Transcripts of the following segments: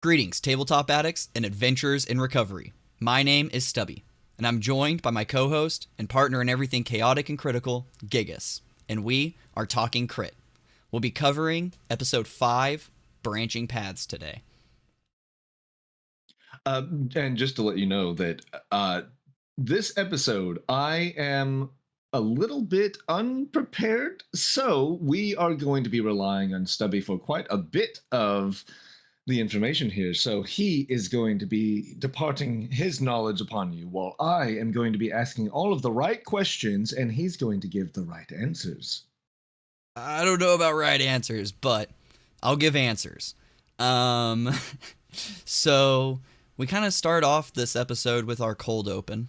Greetings, tabletop addicts and adventurers in recovery. My name is Stubbii, and I'm joined by my co-host and partner in everything chaotic and critical, Gygis, and we are talking crit. We'll be covering episode 5, Branching Paths, today. And just to let you know that this episode, I am a little bit unprepared, so we are going to be relying on Stubbii for quite a bit of the information here. So he is going to be departing his knowledge upon you, while I am going to be asking all of the right questions, and he's going to give the right answers. I don't know about right answers, but I'll give answers. So we kind of start off this episode with our cold open,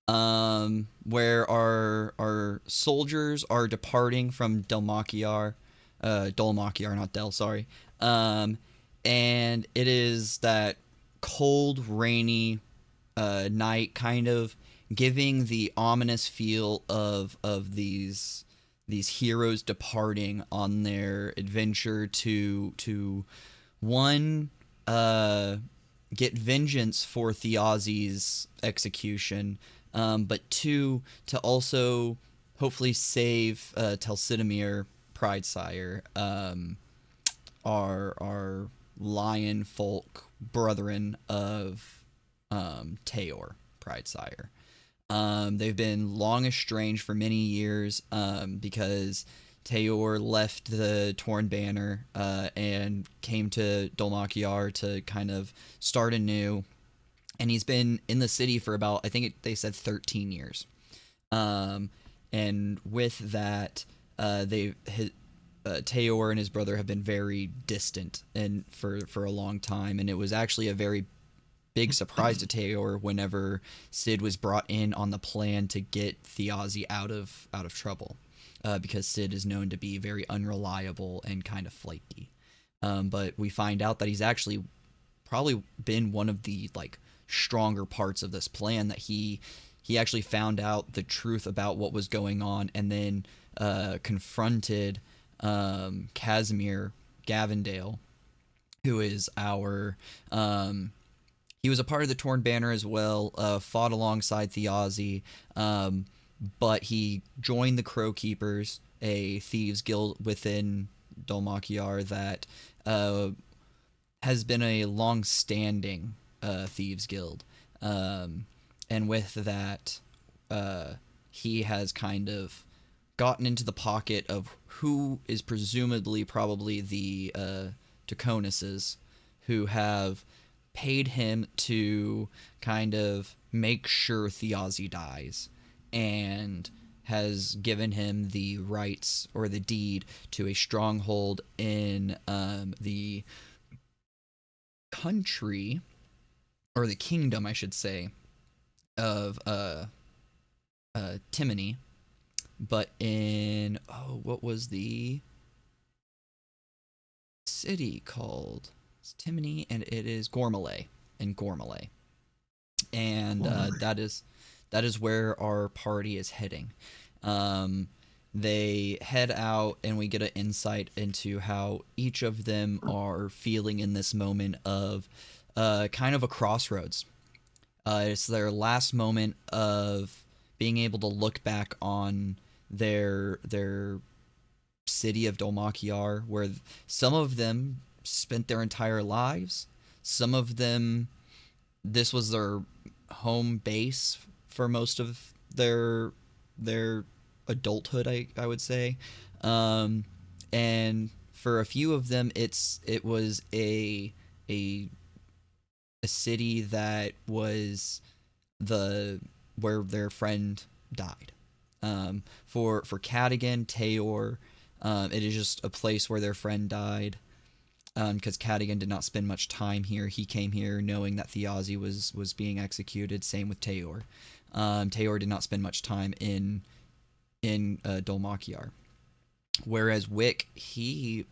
where our soldiers are departing from Dol-Makjar, not Del, sorry. And it is that cold, rainy night, kind of giving the ominous feel of these heroes departing on their adventure to one, get vengeance for Thiazi's execution, but two, to also hopefully save Telsidamir, Pridesire, our lion folk brethren of Taor, Pridesire. They've been long estranged for many years because Taor left the Torn Banner and came to Dol-Makjar to kind of start anew. And he's been in the city for about, I think they said 13 years. And with that, Taor and his brother have been very distant and for a long time, and it was actually a very big surprise to Taor whenever Cid was brought in on the plan to get Thiazi out of trouble, because Cid is known to be very unreliable and kind of flaky. But we find out that he's actually probably been one of the stronger parts of this plan, that he actually found out the truth about what was going on and then confronted Casimir Gavendale, who is he was a part of the Torn Banner as well, fought alongside Thiazi, but he joined the Crow Keepers, a thieves guild within Dol-Makjar that has been a long-standing thieves guild, and with that, he has kind of gotten into the pocket of who is presumably probably the Draconuses, who have paid him to kind of make sure Thiazi dies, and has given him the rights or the deed to a stronghold in the country, or the kingdom, I should say, of Timony. But in, what was the city called? It's Timony, and it is Gormalay, in Gormalay. And that is where our party is heading. They head out, and we get an insight into how each of them are feeling in this moment of kind of a crossroads. It's their last moment of being able to look back on their city of Dol-Makjar, where some of them spent their entire lives. Some of them, this was their home base for most of their adulthood, I would say. And for a few of them, it was a city that was where their friend died. For Cadogan, Taor, it is just a place where their friend died, because Cadogan did not spend much time here. He came here knowing that Thiazi was being executed. Same with Taor. Taor did not spend much time in Dol-Makjar. Whereas Wick, he,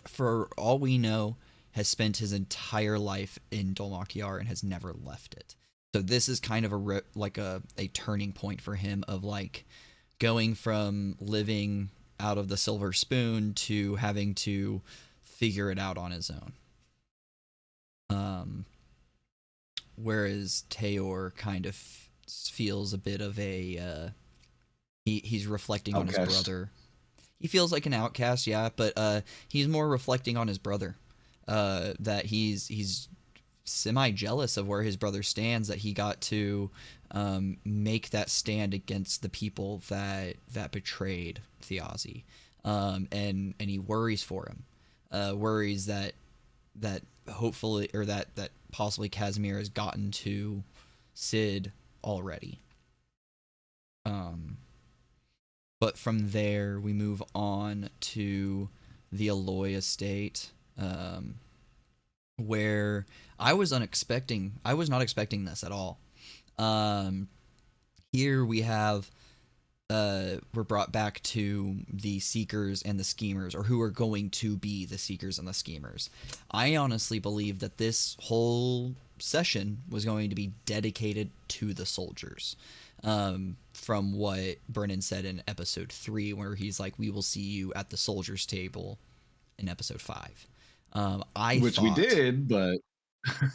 for all we know, has spent his entire life in Dol-Makjar and has never left it. So this is kind of like a turning point for him of like going from living out of the silver spoon to having to figure it out on his own. Um, whereas Tayor kind of feels a bit of a he's reflecting on his Outcast. brother. He feels like an outcast, yeah, but he's more reflecting on his brother. That he's semi jealous of where his brother stands, that he got to make that stand against the people that betrayed Thiazi, and he worries for him, worries that hopefully, or that possibly Casimir has gotten to Sid already. Um, but from there we move on to the Aloy estate, where I was not expecting this at all. Um, Here we have we're brought back to the Seekers and the Schemers, or who are going to be the Seekers and the Schemers. I honestly believe that this whole session was going to be dedicated to the soldiers. From what Brennan said in episode 3, where he's like, "We will see you at the soldiers' table" in episode 5. Which we did, but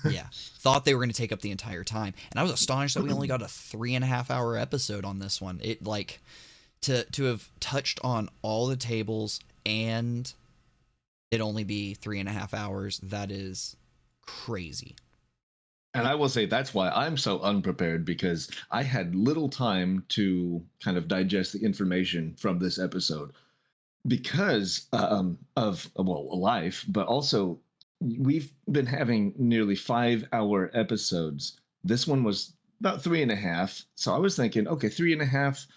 Yeah, thought they were going to take up the entire time, and I was astonished that we only got a 3.5 hour episode on this one. It like to have touched on all the tables and it only be 3.5 hours. That is crazy. and I will say that's why I'm so unprepared, because I had little time to kind of digest the information from this episode because of, well, life, but also we've been having nearly 5 hour episodes. This one was about 3.5. So I was thinking, okay, 3.5,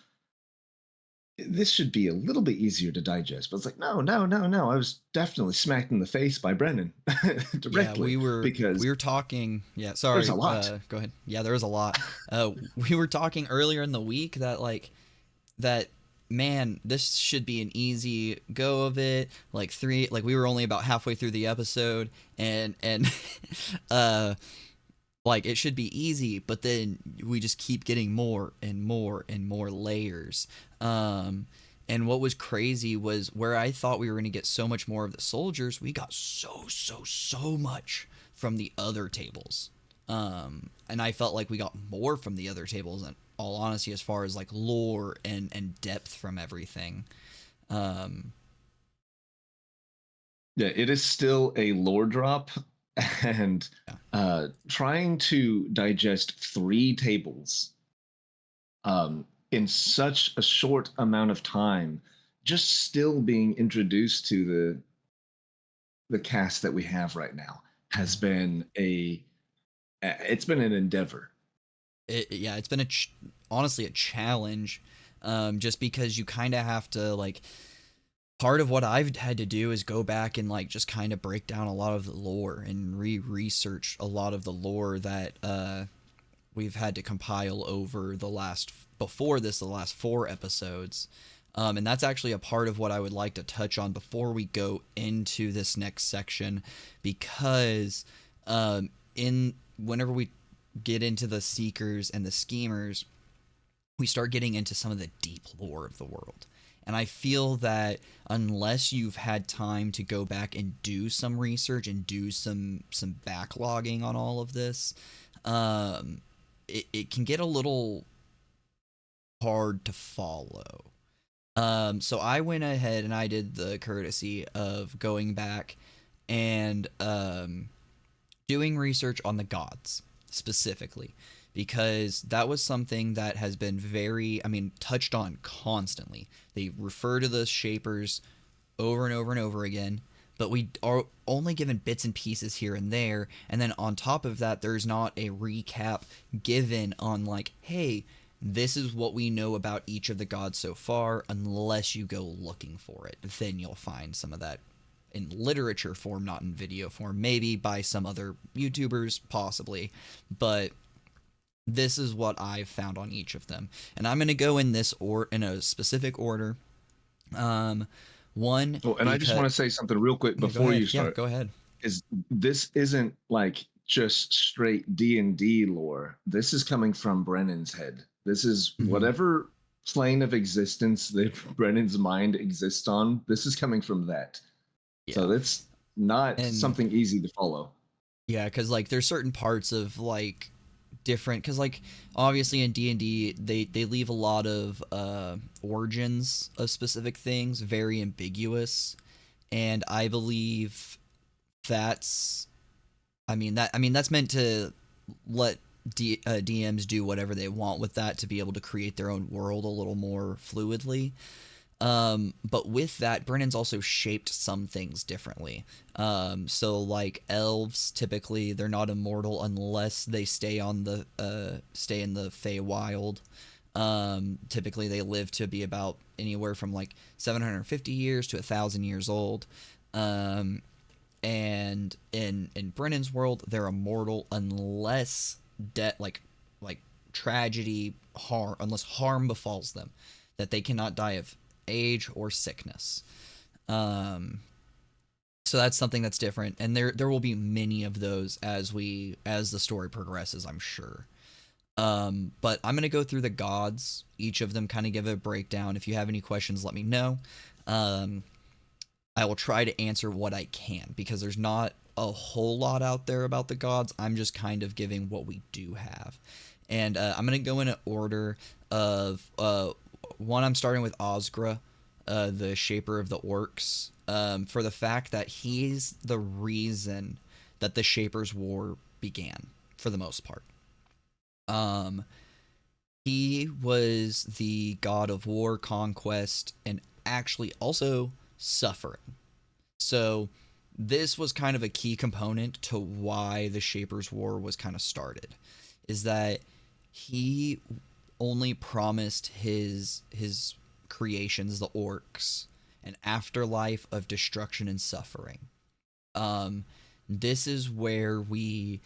this should be a little bit easier to digest. But it's like, no, no, no, no. I was definitely smacked in the face by Brennan Yeah, directly because we were talking. Yeah, there's sorry. a lot. Go ahead. Yeah, there was a lot. We were talking earlier in the week that like that man, this should be an easy go of it. Like we were only about halfway through the episode, and uh like it should be easy, but then we just keep getting more and more and more layers. And what was crazy was where I thought we were going to get so much more of the soldiers, we got so much from the other tables. And I felt like we got more from the other tables, in all honesty, as far as like lore and depth from everything. Um, Yeah, it is still a lore drop, and yeah. trying to digest 3 tables in such a short amount of time, just still being introduced to the cast that we have right now has Mhm. been it's been an endeavor. Yeah, it's been honestly a challenge, just because you kind of have to like. Part of what I've had to do is go back and like just kind of break down a lot of the lore and research a lot of the lore that we've had to compile over the last the last 4 episodes. And that's actually a part of what I would like to touch on before we go into this next section, because in whenever we get into the Seekers and the Schemers, we start getting into some of the deep lore of the world. And I feel that unless you've had time to go back and do some research and do some backlogging on all of this, it can get a little hard to follow. So I went ahead and I did the courtesy of going back and doing research on the gods specifically, because that was something that has been touched on constantly. They refer to the Shapers over and over and over again, but we are only given bits and pieces here and there. And then on top of that, there's not a recap given on like, hey, this is what we know about each of the gods so far, unless you go looking for it. Then you'll find some of that in literature form, not in video form, maybe by some other YouTubers, possibly. But this is what I've found on each of them, and I'm going to go in in a specific order. One, Oh, and I just because want to say something real quick yeah, go before ahead. you Yeah, start. go ahead. Is this isn't like just straight D&D lore. This is coming from Brennan's head. This is Hmm. whatever plane of existence that Brennan's mind exists on. This is coming from that. So Yeah. that's not And something easy to follow. yeah, because like there's certain parts of like different, because like obviously in D&D they leave a lot of origins of specific things very ambiguous, and I believe that's that's meant to let DMs do whatever they want with that to be able to create their own world a little more fluidly. But with that, Brennan's also shaped some things differently. So like elves, typically they're not immortal unless they stay in the Feywild. Typically they live to be about anywhere from like 750 years to 1,000 years old. Um, and in Brennan's world, they're immortal unless like tragedy, harm, unless harm befalls them, that they cannot die of age or sickness. Um, so that's something that's different, and there will be many of those as the story progresses, I'm sure. But I'm gonna go through the gods, each of them, kind of give a breakdown. If you have any questions, let me know. Um, I will try to answer what I can because there's not a whole lot out there about the gods. I'm just kind of giving what we do have. And I'm going to go in an order of one, I'm starting with Osgra, the shaper of the orcs, for the fact that he's the reason that the Shapers' War began, for the most part. Um, he was the god of war, conquest, and actually also suffering. So this was kind of a key component to why the Shapers' War was kind of started, is that he only promised his creations, the orcs, an afterlife of destruction and suffering. Um, this is where we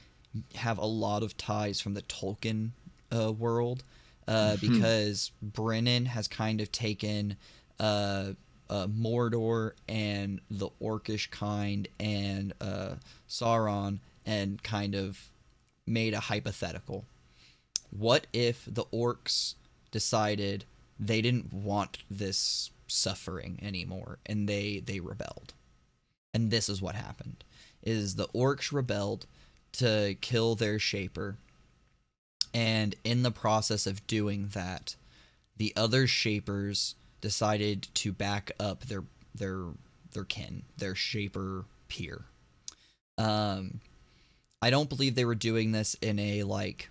have a lot of ties from the Tolkien world, because Brennan has kind of taken Mordor and the orcish kind and Sauron and kind of made a hypothetical. What if the orcs decided they didn't want this suffering anymore and they rebelled? And this is what happened: is the orcs rebelled to kill their shaper, and in the process of doing that, the other shapers decided to back up their their kin, their shaper peer. Um, I don't believe they were doing this in a like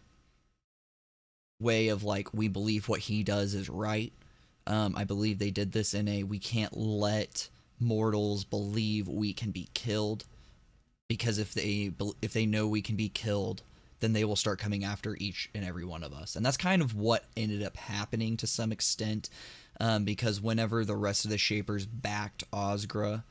way of like we believe what he does is right. I believe they did this in a we can't let mortals believe we can be killed, because if they know we can be killed, then they will start coming after each and every one of us. And that's kind of what ended up happening to some extent, because whenever the rest of the Shapers backed Osgra,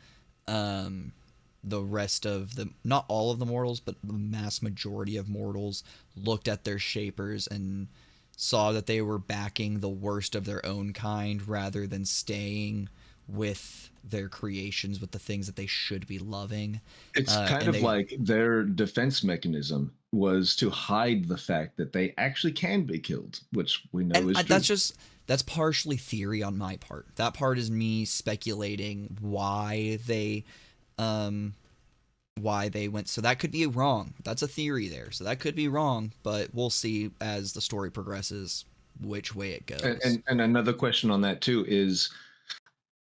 the rest of the, not all of the mortals, but the mass majority of mortals looked at their Shapers and saw that they were backing the worst of their own kind rather than staying with their creations, with the things that they should be loving. It's kind And of they like their defense mechanism was to hide the fact that they actually can be killed, which we know and is that's true. just that's partially theory on my part. That part is me speculating um why they went. So that could be wrong. That's a theory there. So that could be wrong, but we'll see as the story progresses which way it And, goes. and, and another question on that too is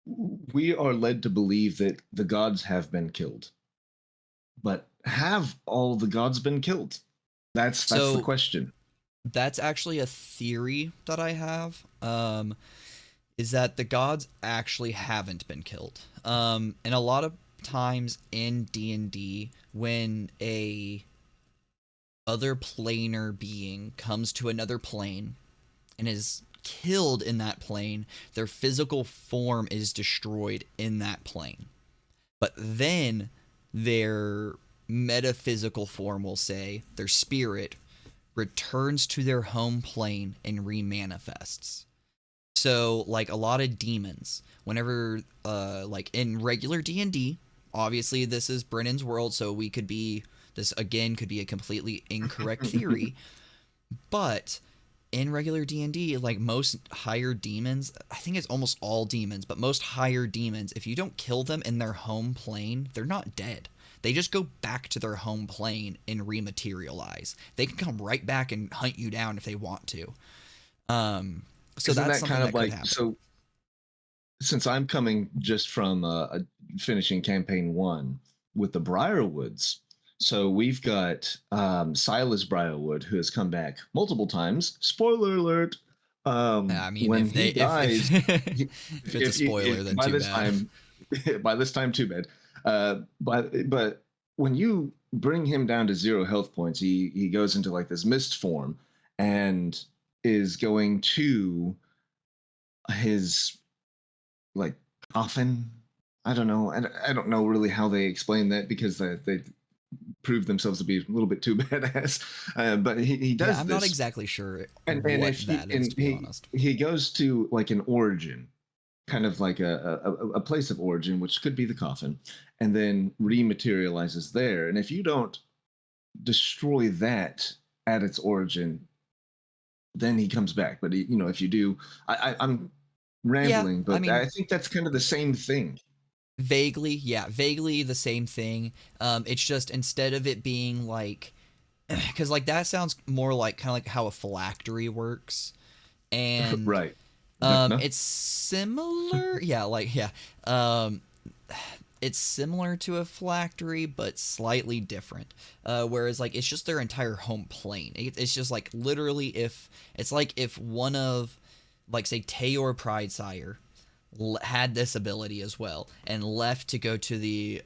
we are led to believe that the gods have been killed, but have all the gods been killed? That's the So question. that's actually a theory that I have. Is that the gods actually haven't been killed. And a lot of times in D&D, when a other planar being comes to another plane and is killed in that plane, their physical form is destroyed in that plane. But then their metaphysical form, will say, their spirit, returns to their home plane and remanifests. So, like a lot of demons, whenever, like in regular D&D, obviously this is Brennan's world, so we could be This again could be a completely incorrect theory, but in regular D&D, like most higher demons, I think it's almost all demons, but most higher demons, if you don't kill them in their home plane, they're not dead. They just go back to their home plane and rematerialize. They can come right back and hunt you down if they want to. So Isn't that's that something kind that of could like, happen. so since I'm coming just from finishing campaign 1 with the Briarwoods, so we've got Silas Briarwood, who has come back multiple times. Spoiler alert. I mean, When if he they dies, if it's a spoiler, then by too this bad. time, by this time, too bad. But when you bring him down to 0 health points, he goes into like this mist form and is going to his like coffin. I don't know. I don't know really how they explain that because they prove themselves to be a little bit too badass. But he Yeah, does I'm not this, exactly sure and what if he that is, and to be honest. he goes to like an origin, kind of like a place of origin, which could be the coffin, and then rematerializes there. And if you don't destroy that at its origin, then he comes back. But if you do, I'm Yeah, rambling, I but mean, I think that's kind of the same thing. vaguely, yeah, vaguely the same thing. It's just instead of it being like, because like that sounds more like kind of like how a phylactery works, and Right. Vecna. it's similar. Yeah, like yeah, um, it's similar to a phylactery, but slightly different. Whereas like it's just their entire home plane. It's just like literally if it's like if one of like say Tayor Pridesire had this ability as well and left to go to the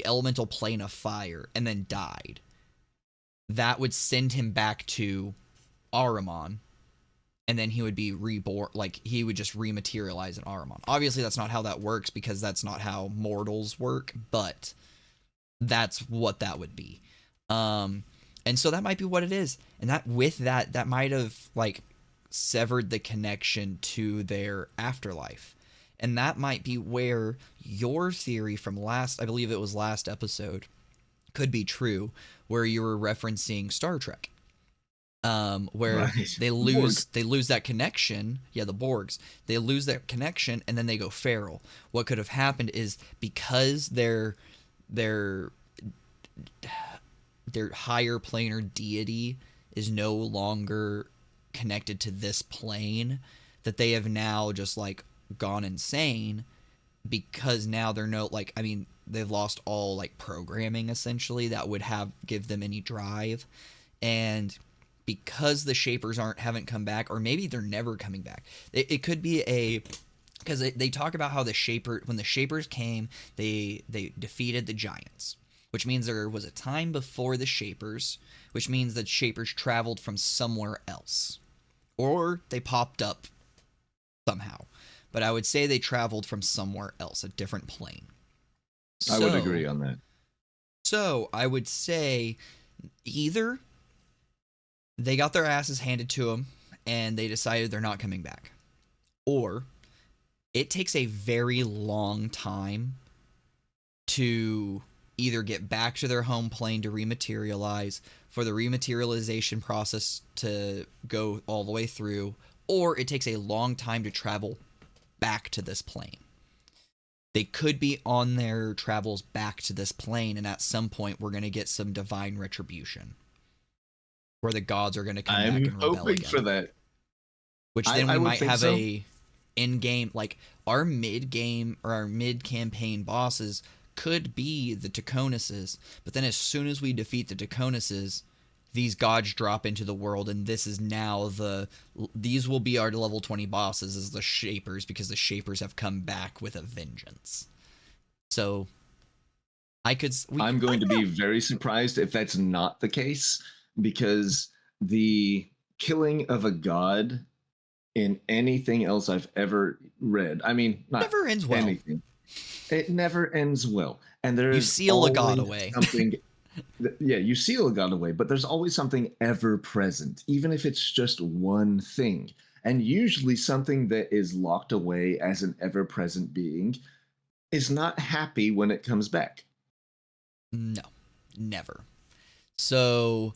elemental plane of fire and then died, that would send him back to Ahriman, and then he would be reborn. Like he would just rematerialize in Ahriman. Obviously, that's not how that works because that's not how mortals work, but that's what that would be. And so that might be what it is, and that with that might have like severed the connection to their afterlife. And that might be where your theory from last, I believe it was last episode, could be true, where you were referencing Star Trek, where Right. they Borg. lose that connection. Yeah, the Borgs, they lose that connection, and then they go feral. What could have happened is because their higher planar deity is no longer connected to this plane, that they have now just like gone insane, because now they're no like, I mean, they've lost all like programming essentially that would have give them any drive. And because the shapers haven't come back, or maybe they're never coming back, it could be a, because they talk about how when the shapers came, they defeated the giants, which means there was a time before the shapers, which means that shapers traveled from somewhere else, or they popped up somehow. But I would say they traveled from somewhere else, a different plane. I would agree on that. So I would say either they got their asses handed to them and they decided they're not coming back, or it takes a very long time to either get back to their home plane to rematerialize, for the rematerialization process to go all the way through, or it takes a long time to travel back to this plane. They could be on their travels back to this plane, and at some point we're going to get some divine retribution where the gods are going to come back I'm and rebel hoping again. for that. Which then I we would might think have so. a in-game, like our mid-game or our mid-campaign bosses could be the Taconuses, but then as soon as we defeat the Taconuses, these gods drop into the world, and this is now these will be our level 20 bosses as the Shapers, because the Shapers have come back with a vengeance. So I'm going to be very surprised if that's not the case, because the killing of a god in anything else I've ever read, I mean, not never ends well. anything, it never ends well. And there You is seal a god always away. something. Yeah, you seal a god away, but there's always something ever present, even if it's just one thing. And usually something that is locked away as an ever present being is not happy when it comes back. No, never. So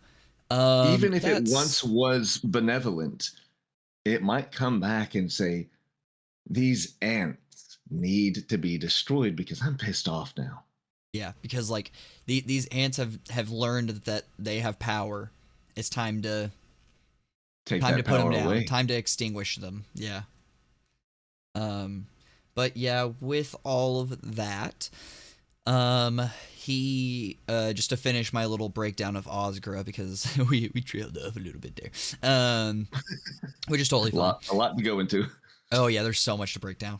Even if it that's once was benevolent, it might come back and say, these ants need to be destroyed because I'm pissed off now. yeah, because like these ants have learned that they have power. It's Take time to that put them power down. away. Time to extinguish them. Yeah. Um, but yeah, with all of that, he just to finish my little breakdown of Osgra because we trailed off a little bit there. Which is totally fine. A lot to go into. Oh yeah, there's so much to break down.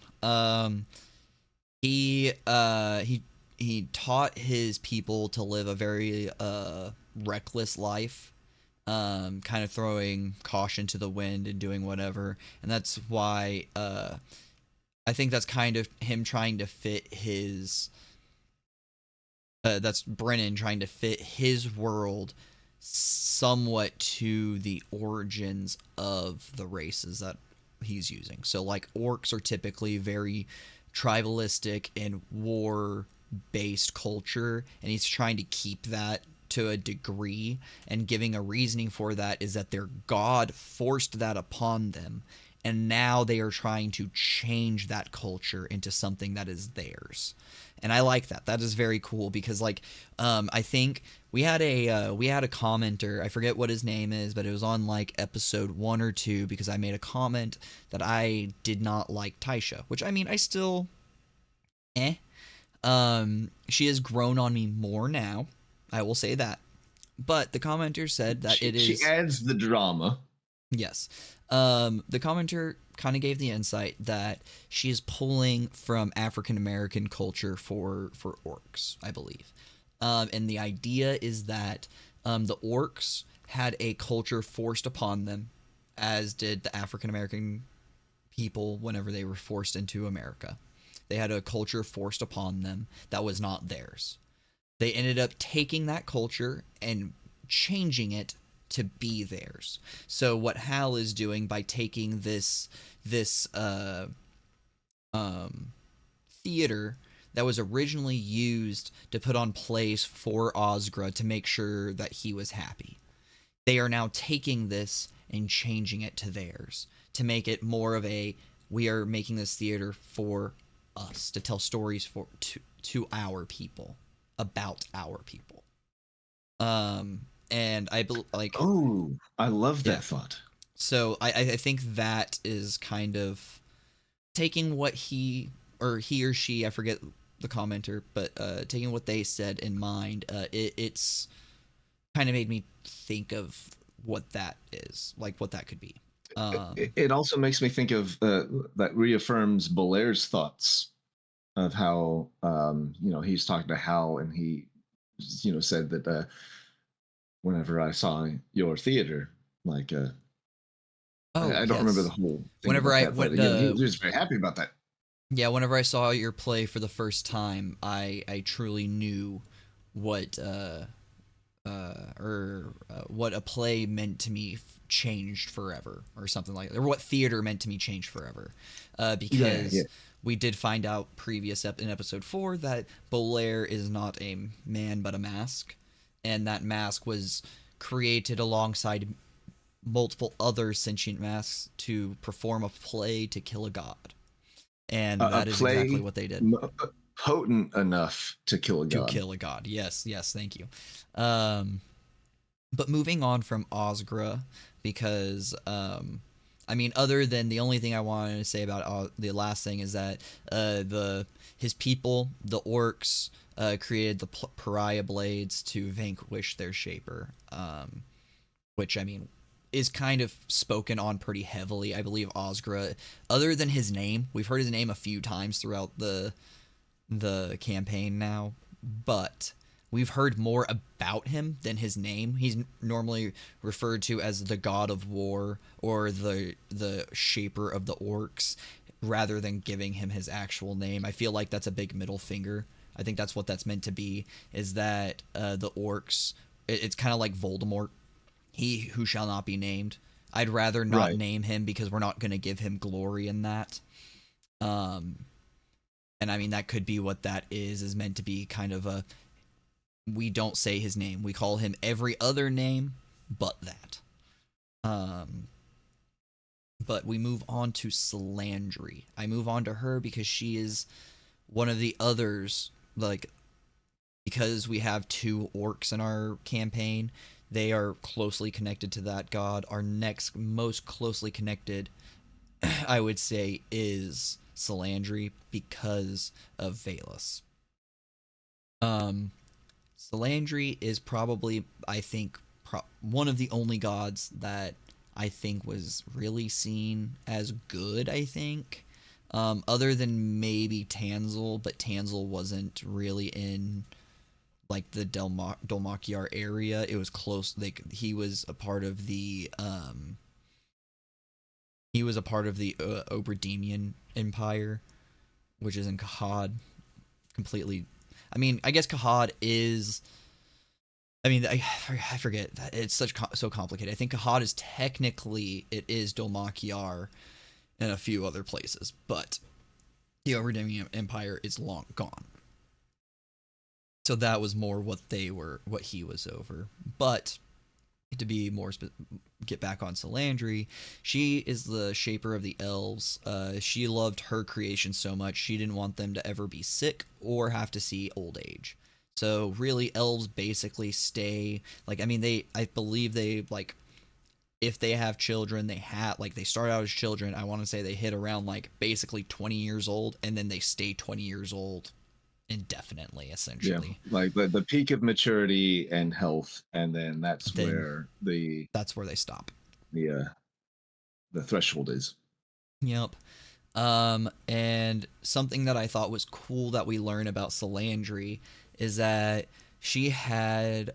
He taught his people to live a very reckless life, kind of throwing caution to the wind and doing whatever, and that's why I think that's kind of him trying to fit his. That's Brennan trying to fit his world somewhat to the origins of the races that he's using. So, like, orcs are typically very tribalistic and war based culture, and he's trying to keep that to a degree, and giving a reasoning for that is that their god forced that upon them, and now they are trying to change that culture into something that is theirs. And I like that. That is very cool because, like, I think we had a commenter. I forget what his name is, but it was on like episode 1 or 2 because I made a comment that I did not like Taisha, which I mean I still, she has grown on me more now. I will say that. But the commenter said that she adds the drama. Yes. The commenter kind of gave the insight that she is pulling from African American culture for orcs, I believe. And the idea is that the orcs had a culture forced upon them, as did the African American people whenever they were forced into America. They had a culture forced upon them that was not theirs. They ended up taking that culture and changing it to be theirs. So what Hal is doing by taking this theater that was originally used to put on plays for Osgra to make sure that he was happy, they are now taking this and changing it to theirs to make it more of a, we are making this theater for us to tell stories for to our people, about our people. And I like, oh, I love yeah. that thought. So I think that is kind of taking what he or she, I forget the commenter, but taking what they said in mind. It's kind of made me think of what that is, like what that could be. It also makes me think of that reaffirms Belair's thoughts of how he's talking to Hal and he said that whenever I saw your theater, like I don't remember the Yes. whole thing Whenever about I that, but went, he was very happy about that. yeah, whenever I saw your play for the first time, I truly knew what what a play meant to me changed forever, or something like that, or what theater meant to me changed forever, because we did find out in episode 4 that Bolair is not a man but a mask, and that mask was created alongside multiple other sentient masks to perform a play to kill a god. And that is exactly what they did. Potent enough to kill a god. To kill a god. Yes, thank you. But moving on from Osgra, because I mean, other than the only thing I wanted to say about the last thing is that his people, the orcs, created the pariah blades to vanquish their shaper, which I mean is kind of spoken on pretty heavily. I believe Osgra, other than his name, we've heard his name a few times throughout the campaign now, but we've heard more about him than his name. He's normally referred to as the god of war or the shaper of the orcs, rather than giving him his actual name. I feel like that's a big middle finger. I think that's what that's meant to be, is that the orcs, it's kind of like Voldemort, he who shall not be named. I'd rather not name him because we're not going to give him glory in that. And I mean, that could be what that is meant to be, kind of a, we don't say his name. We call him every other name but that. Um, but we move on to Salandri. I move on to her because she is one of the others, like, because we have two orcs in our campaign, they are closely connected to that god. Our next most closely connected, I would say, is Salandri because of Valus. Um, Salandri is probably, I think, one of the only gods that I think was really seen as good, I think. Other than maybe Tanzel, but Tanzel wasn't really in like the Dol-Makjar area. It was close. Like he was a part of the Oberdemian Empire, which is in Kahad. Completely. I mean, I guess Kahad is. I mean, I forget. It's so complicated. I think Kahad is technically it is Dol-Makjar and a few other places, but the Oberdemian Empire is long gone. So that was more what he was over. But to be more get back on Salandri, she is the shaper of the elves. She loved her creation so much she didn't want them to ever be sick or have to see old age. So really, elves basically stay like, I mean, I believe they like, if they have children, they start out as children. I want to say they hit around like basically 20 years old, and then they stay 20 years old indefinitely, essentially. Yeah, like the peak of maturity and health, and then that's where they stop. The threshold is. Yep. And something that I thought was cool that we learn about Salandri is that she had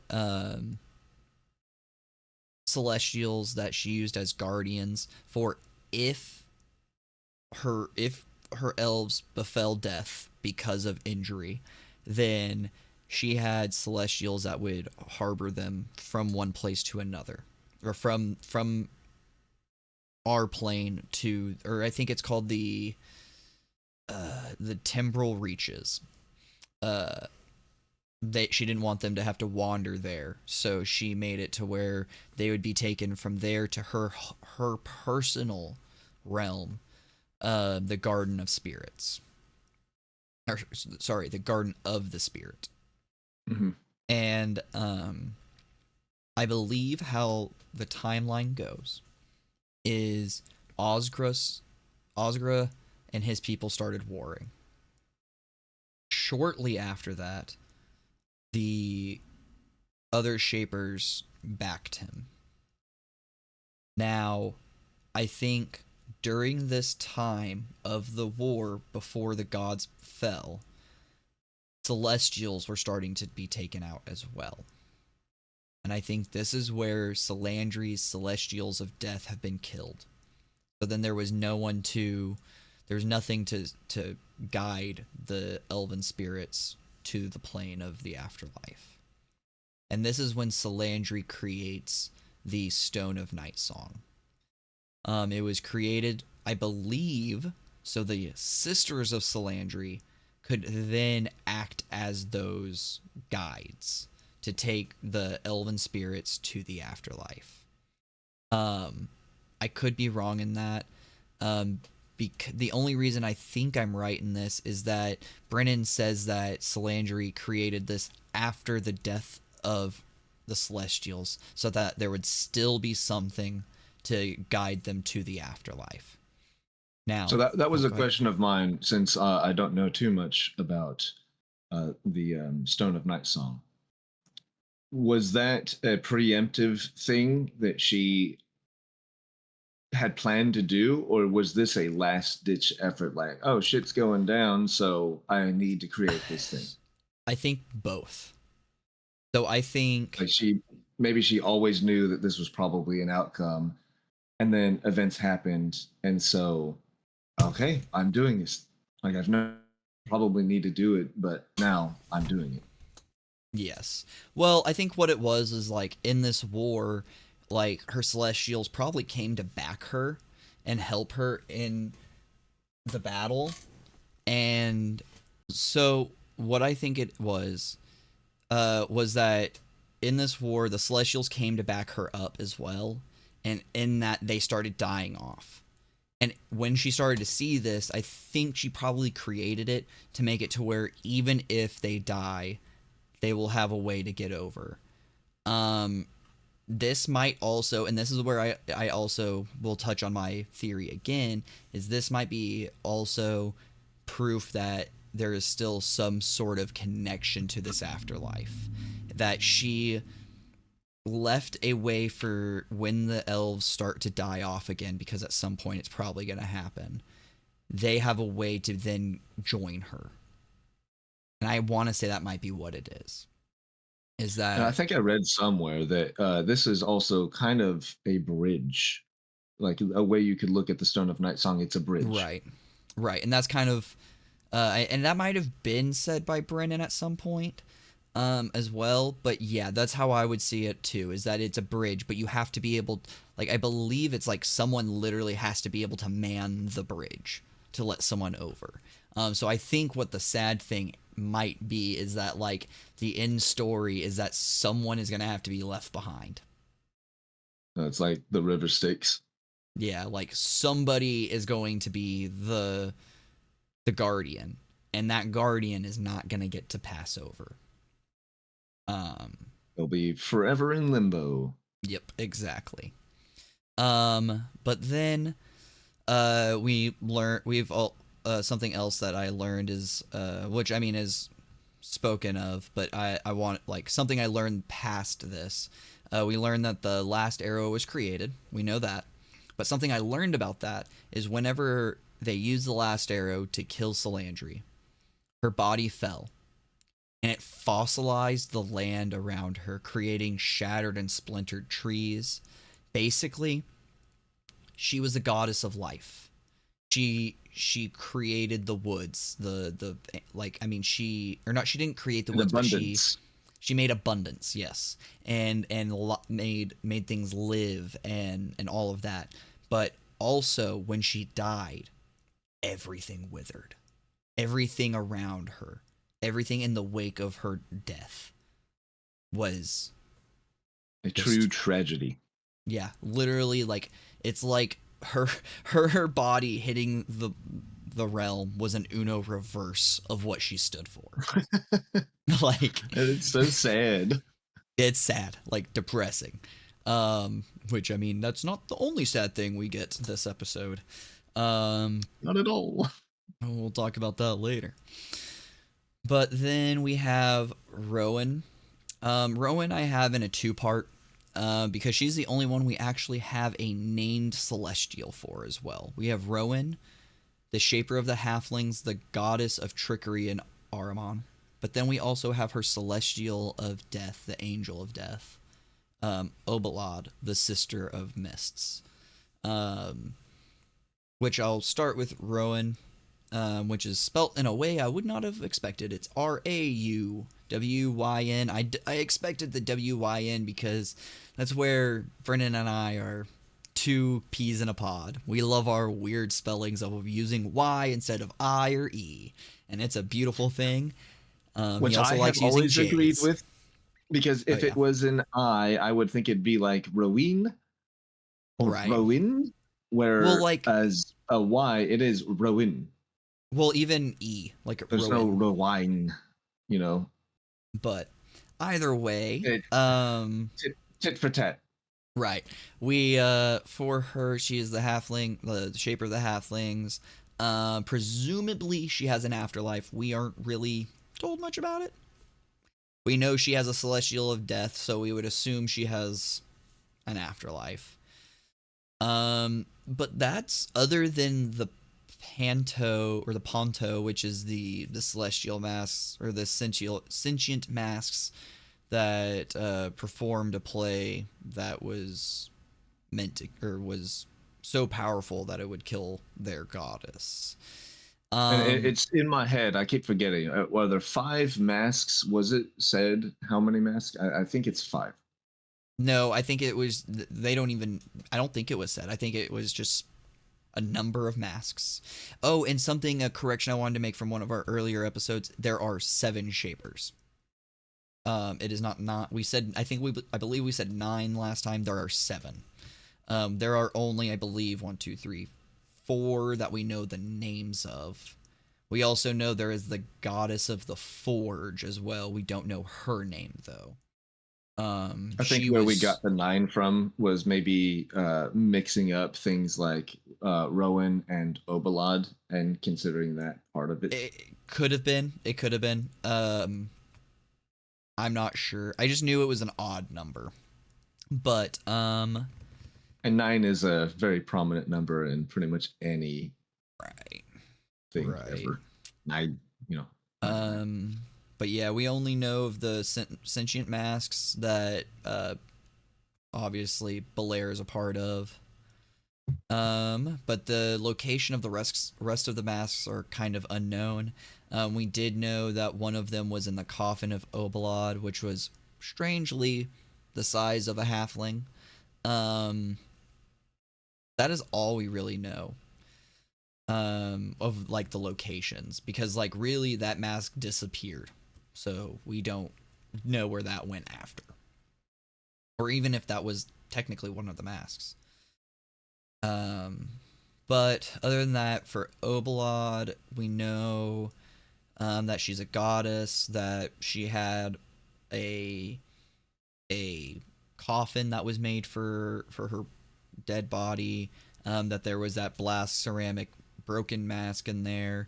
celestials that she used as guardians for if her elves befell death because of injury, then she had celestials that would harbor them from one place to another, or from our plane to, or I think it's called the temporal reaches. She didn't want them to have to wander there, so she made it to where they would be taken from there to her personal realm, the Garden of Spirits. Or, sorry, the Garden of the Spirit. Mm-hmm. And I believe how the timeline goes is Osgra and his people started warring. Shortly after that, the other shapers backed him. Now, I think during this time of the war before the gods fell, celestials were starting to be taken out as well. And I think this is where Salandri's celestials of death have been killed. So then there was nothing to guide the elven spirits to the plane of the afterlife. And this is when Salandri creates the Stone of Night Song. It was created, I believe, so the sisters of Salandri could then act as those guides to take the elven spirits to the afterlife. I could be wrong in that. The only reason I think I'm right in this is that Brennan says that Salandri created this after the death of the Celestials, so that there would still be something to guide them to the afterlife. Now, so that was a question of mine, since I don't know too much about the Stone of Night Song. Was that a preemptive thing that she had planned to do, or was this a last ditch effort, like, oh, shit's going down, so I need to create this thing? I think both. So I think like maybe she always knew that this was probably an outcome, and then events happened, and so, okay, I'm doing this. Like, I've never probably need to do it, but now I'm doing it. Yes. Well, I think what it was is, like, in this war, like, her celestials probably came to back her and help her in the battle. And so what I think it was, was that in this war, the Celestials came to back her up as well, and in that they started dying off. And when she started to see this, I think she probably created it to make it to where even if they die, they will have a way to get over. Um, this might also, and this is where I also will touch on my theory again, is this might be also proof that there is still some sort of connection to this afterlife. That she left a way for when the elves start to die off again, because at some point it's probably going to happen. They have a way to then join her. And I want to say that might be what it is. Is And I that think I read somewhere that this is also kind of a bridge, like a way you could look at the Stone of Night song. It's a bridge. right? Right. And that's kind of and that might have been said by Brennan at some point as well, but yeah, that's how I would see it too, is that it's a bridge, but you have to be able, like, I believe it's like someone literally has to be able to man the bridge to let someone over. So I think what the sad thing might be is that, like, the end story is that someone is going to have to be left behind. It's like the river Styx. Yeah, like somebody is going to be the guardian, and that guardian is not going to get to pass over. They'll be forever in limbo. Yep, exactly. But then we've all something else that I learned is which I mean is spoken of, but I want, like, something I learned past this. We learned that the last arrow was created. We know that. But something I learned about that is whenever they used the last arrow to kill Salandri, her body fell, and it fossilized the land around her, creating shattered and splintered trees. Basically, she was the goddess of life. She created the woods, the like, I mean, she didn't create the And woods, but abundance. she made abundance, yes, and made things live and all of that. But also, when she died, everything withered, everything around her, everything in the wake of her death was A just, true tragedy. yeah, literally, like, it's like her body hitting the realm was an Uno reverse of what she stood for. Like, And it's so sad. it's sad, like depressing. Which, I mean, that's not the only sad thing we get this episode. Not at all. We'll talk about that later. But then we have Rowan. Rowan I have in a two-part, because she's the only one we actually have a named celestial for as well. We have Rowan, the shaper of the halflings, the goddess of trickery and Ahriman. But then we also have her celestial of death, the angel of death, Obalad, the sister of mists. Which I'll start with Rowan, which is spelt in a way I would not have expected. It's Raunwyn. I expected the WYN because that's where Brennan and I are two peas in a pod. We love our weird spellings of using Y instead of I or E, and it's a beautiful thing. Which He also I have likes using always agreed J's. with, because Oh if yeah, it was an I would think it'd be like Roween or right. Rowan, Well, like, whereas a Y, it is Rowan. well, even E, like There's no Rowan. Rowine, you know. But either way, It, tit for tat. right. We for her, she is the halfling, the shaper of the halflings. Presumably she has an afterlife. We aren't really told much about it. We know she has a celestial of death, so we would assume she has an afterlife. But that's other than the Panto or the Ponto, which is the celestial masks or the sentient masks that performed a play that was meant to, or was so powerful that it would kill their goddess. And Um, it's in my head. I keep forgetting. Were there 5 masks? Was it said how many masks? I think it's 5. no, I think it was. They don't even. I don't think it was said. I think it was just a number of masks. Oh, and something, a correction I wanted to make from one of our earlier episodes. There are 7 shapers. It is not. We said, I believe we said 9 last time. There are 7. There are only, I believe, 1, 2, 3, 4 that we know the names of. We also know there is the goddess of the forge as well. We don't know her name though. I think She where we was. got the 9 from was maybe mixing up things like Rowan and Obalad and considering that part of it. It could have been. It could have been. I'm not sure. I just knew it was an odd number. But And 9 is a very prominent number in pretty much any right. thing Right. ever. 9, you know. 9. But yeah, we only know of the sentient masks that obviously Belair is a part of. But the location of the rest of the masks are kind of unknown. We did know that one of them was in the coffin of Obalad, which was strangely the size of a halfling. That is all we really know of like the locations, because like really that mask disappeared, so we don't know where that went after, or even if that was technically one of the masks. But other than that, for Obalad, we know that she's a goddess, that she had a a coffin that was made for her dead body, that there was that blast ceramic broken mask in there,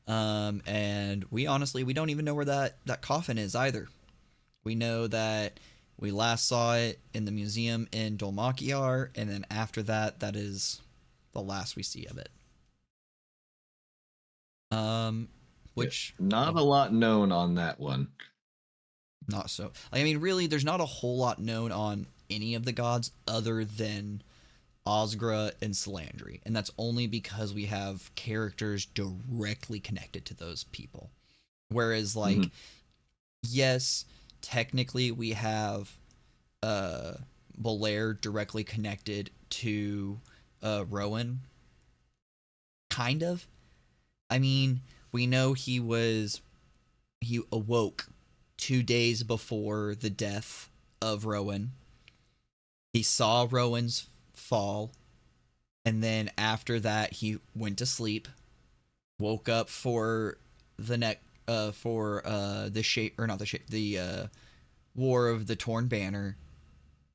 and we honestly, we don't even know where that coffin is either. We know that we last saw it in the museum in Dol-Makjar, and then after that, that is the last we see of it. Um, Yeah. which Not a lot known on that one. not so. Like, I mean, really, there's not a whole lot known on any of the gods other than Osgra and Salandri, and that's only because we have characters directly connected to those people. Whereas, Mm-hmm. like, yes, technically we have Belair directly connected to Rowan, kind of. I mean, we know he awoke 2 days before the death of Rowan. He saw Rowan's fall, and then after that he went to sleep, woke up for the the shape, or not the shape, the War of the Torn Banner,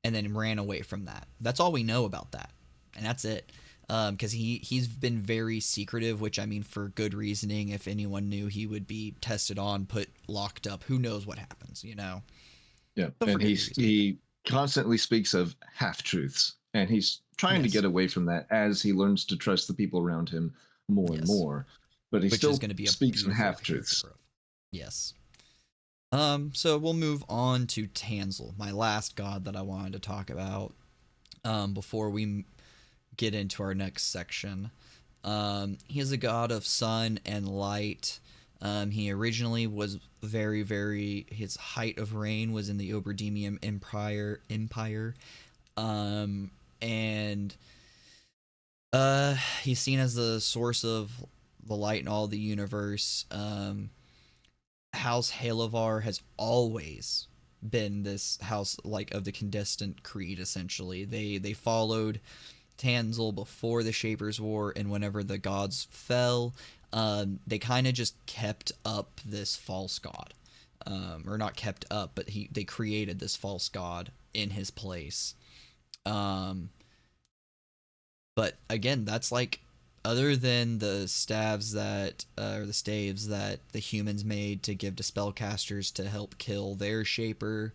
and then ran away from that. That's all we know about that, and that's it. Because he's been very secretive, which I mean for good reasoning. If anyone knew, he would be tested on, put locked up. Who knows what happens, you know? Yeah, So for and good reason. he constantly speaks of half truths, and he's trying to Yes. get away from that as he learns to trust the people around him more and Yes. more. But he Which is still going to be a speaks in beautiful half character truths. growth. Yes. So we'll move on to Tanzel, my last god that I wanted to talk about. Before we get into our next section. He is a god of sun and light. He originally was his height of reign was in the Oberdemium Empire. And he's seen as the source of the light in all the universe. House Halavar has always been this house like of the Condescent Creed. Essentially, they followed Tanzel before the Shapers' War, and whenever the gods fell, they kind of just kept up this false god, or not kept up, but they created this false god in his place. Um, but again, that's like, other than the staves that or the staves that the humans made to give to spellcasters to help kill their shaper.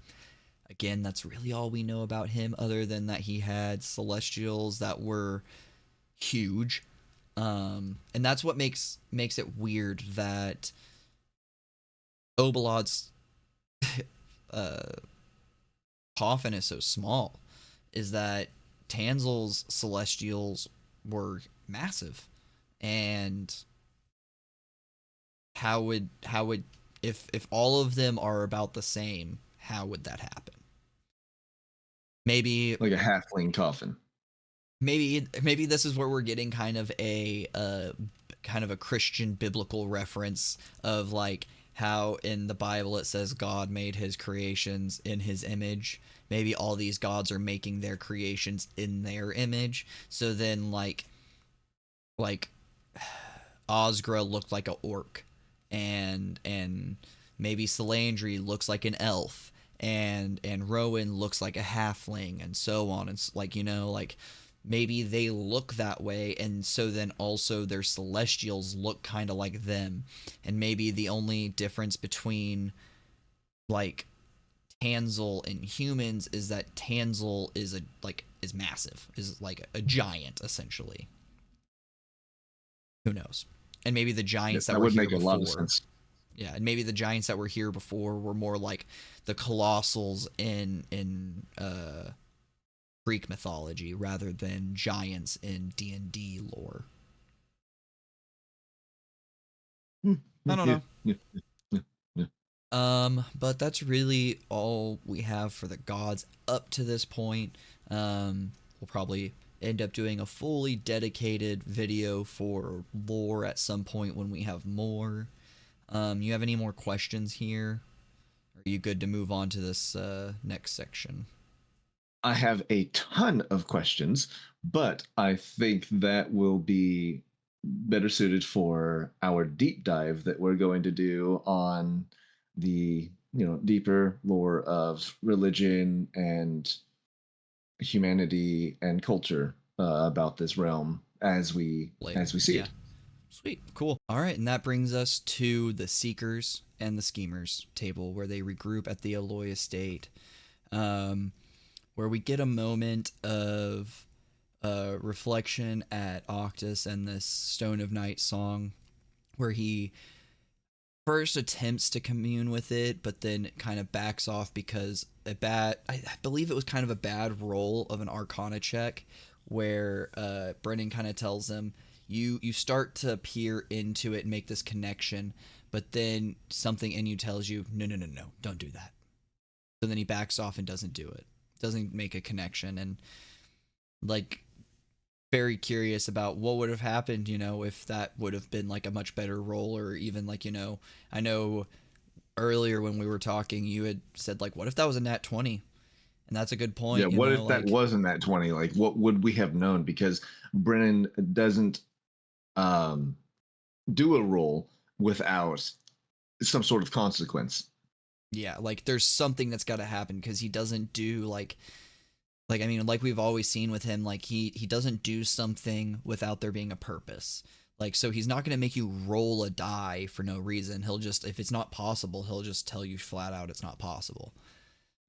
Again, that's really all we know about him, other than that he had celestials that were huge. And that's what makes it weird that Obalad's uh, coffin is so small, is that Tanzel's celestials were massive. And how would if all of them are about the same, how would that happen? Maybe Like a halfling coffin. maybe this is where we're getting kind of a Christian biblical reference of like how in the Bible it says God made his creations in his image. Maybe all these gods are making their creations in their image. So then like Osgra looked like a orc, and maybe Salandri looks like an elf, and Rowan looks like a halfling, and so on. And like, like maybe they look that way, and so then also their celestials look kind of like them, and maybe the only difference between like Tanzel and humans is that Tanzel is massive, is like a giant essentially. Who knows? And maybe the Yeah, giants that that were would here make a lot of before, sense. yeah, and maybe the giants that were here before were more like the colossals in Greek mythology rather than giants in D&D lore. Hmm. I don't Yeah, know. yeah, yeah, yeah. But that's really all we have for the gods up to this point. We'll probably end up doing a fully dedicated video for lore at some point when we have more. You have any more questions here? Are you good to move on to this next section? I have a ton of questions, but I think that will be better suited for our deep dive that we're going to do on the deeper lore of religion and humanity and culture about this realm Later. as we see Yeah. it. Sweet. Cool. All right, and that brings us to the Seekers and the Schemers table where they regroup at the Aloy estate. Um, where we get a moment of reflection at Octus and this Stone of Night song, where he first attempts to commune with it, but then kind of backs off because I believe it was kind of a bad roll of an Arcana check, where Brennan kind of tells him you start to peer into it and make this connection, but then something in you tells you no, don't do that. So then he backs off and doesn't do it, doesn't make a connection, and like very curious about what would have happened, if that would have been like a much better role, or even like, I know earlier when we were talking, you had said like, what if that was a nat 20? And that's a good Yeah, point, what if that like, wasn't that 20? Like, what would we have known? Because Brennan doesn't um, do a roll without some sort of consequence. yeah, like there's something that's got to happen because he doesn't do like I mean, like we've always seen with him, like he doesn't do something without there being a purpose. Like, so he's not going to make you roll a die for no reason. He'll just, if it's not possible, he'll just tell you flat out it's not possible.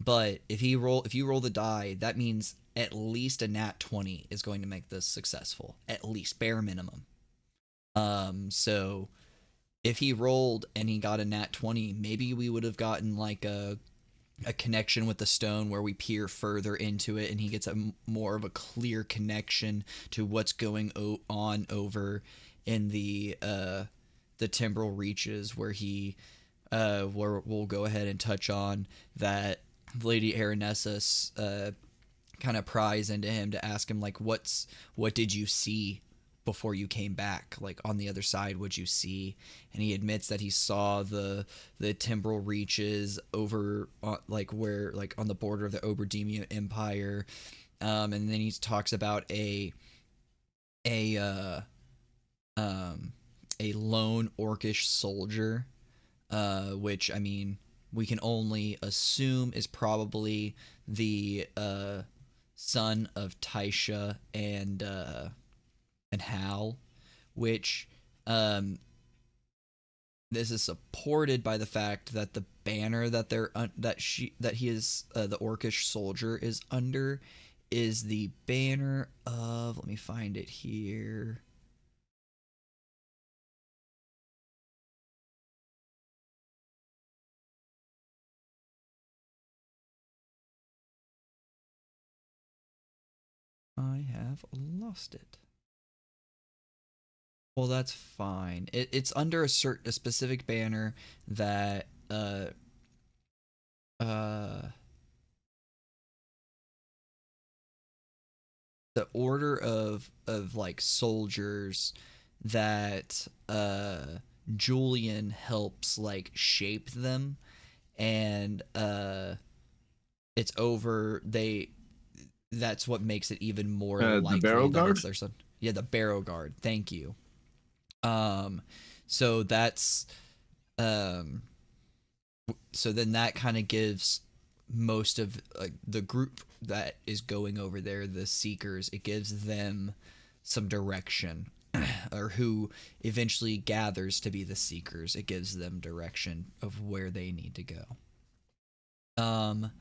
But if you roll the die, that means at least a nat 20 is going to make this successful. At least bare minimum. So if he rolled and he got a nat 20, maybe we would have gotten like a connection with the stone where we peer further into it and he gets more of a clear connection to what's going on over in the Timbrel reaches, where he where we'll go ahead and touch on that Lady Aranessa kind of pries into him to ask him like, what did you see before you came back? Like on the other side, what'd you see? And he admits that he saw the Timbrel reaches over like where like on the border of the Oberdemia Empire. And then he talks about a uh, um, a lone orcish soldier, which I mean we can only assume is probably the son of Taisha and Hal, which um, this is supported by the fact that the banner that that he is the orcish soldier is under is the banner of, let me find it here. I have lost it. Well, that's fine. It's under a specific banner that uh the order of like soldiers that Julian helps like shape them, and it's over. That's what makes it even more The Barrow likely that Guard. it's their son. Yeah, the Barrow Guard. Thank you. Um, so that's um, so then that kind of gives most of the group that is going over there, the Seekers, it gives them some direction, or who eventually gathers to be the Seekers. It gives them direction of where they need to go. Um,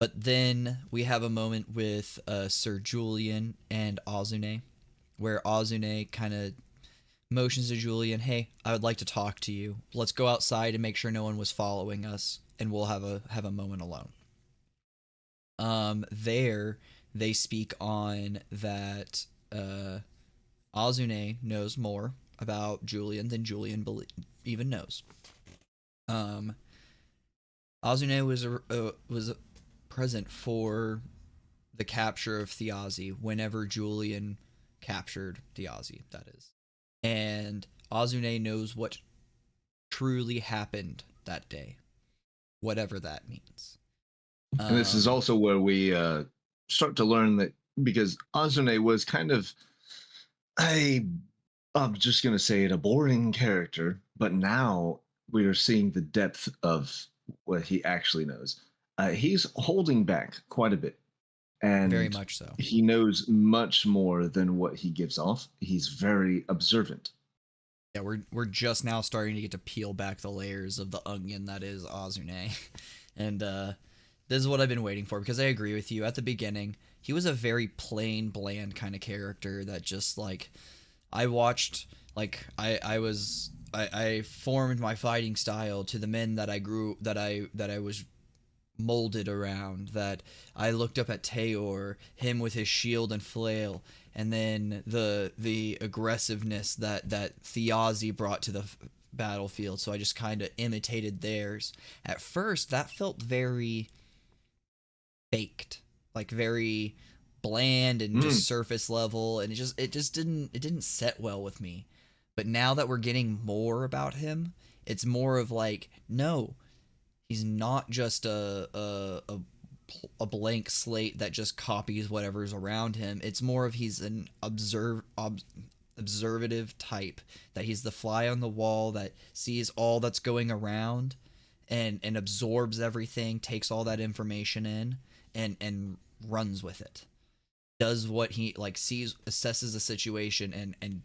but then we have a moment with Sir Julian and Azune, where Azune kind of motions to Julian, "Hey, I would like to talk to you. Let's go outside and make sure no one was following us, and we'll have a moment alone." There they speak on that Azune knows more about Julian than Julian even knows. Um, Azune was present for the capture of Thiazi whenever Julian captured Thiazi, that is. And Azune knows what truly happened that day, whatever that means. And this is Um, also where we start to learn that because Azune was kind of a, I'm just going to say it, a boring character, but now we are seeing the depth of what he actually knows. He's holding back quite a bit, very and much so. he knows much more than what he gives off. He's very observant. Yeah, we're just now starting to get to peel back the layers of the onion that is Azune. And this is what I've been waiting for, because I agree with you. At the beginning, he was a very plain, bland kind of character that just like I watched like I formed my fighting style to the men that I grew that I was molded around, that I looked up at Taor, him with his shield and flail, and then the aggressiveness that Thiazi brought to the battlefield, so I just kind of imitated theirs. At first that felt very baked, like very bland and Mm. just surface level, and it didn't set well with me. But now that we're getting more about him, it's more of like, no, he's not just a blank slate that just copies whatever's around him. It's more of he's an observative type, that he's the fly on the wall that sees all that's going around, and absorbs everything, takes all that information in, and runs with it. Does what he like sees, assesses the situation, and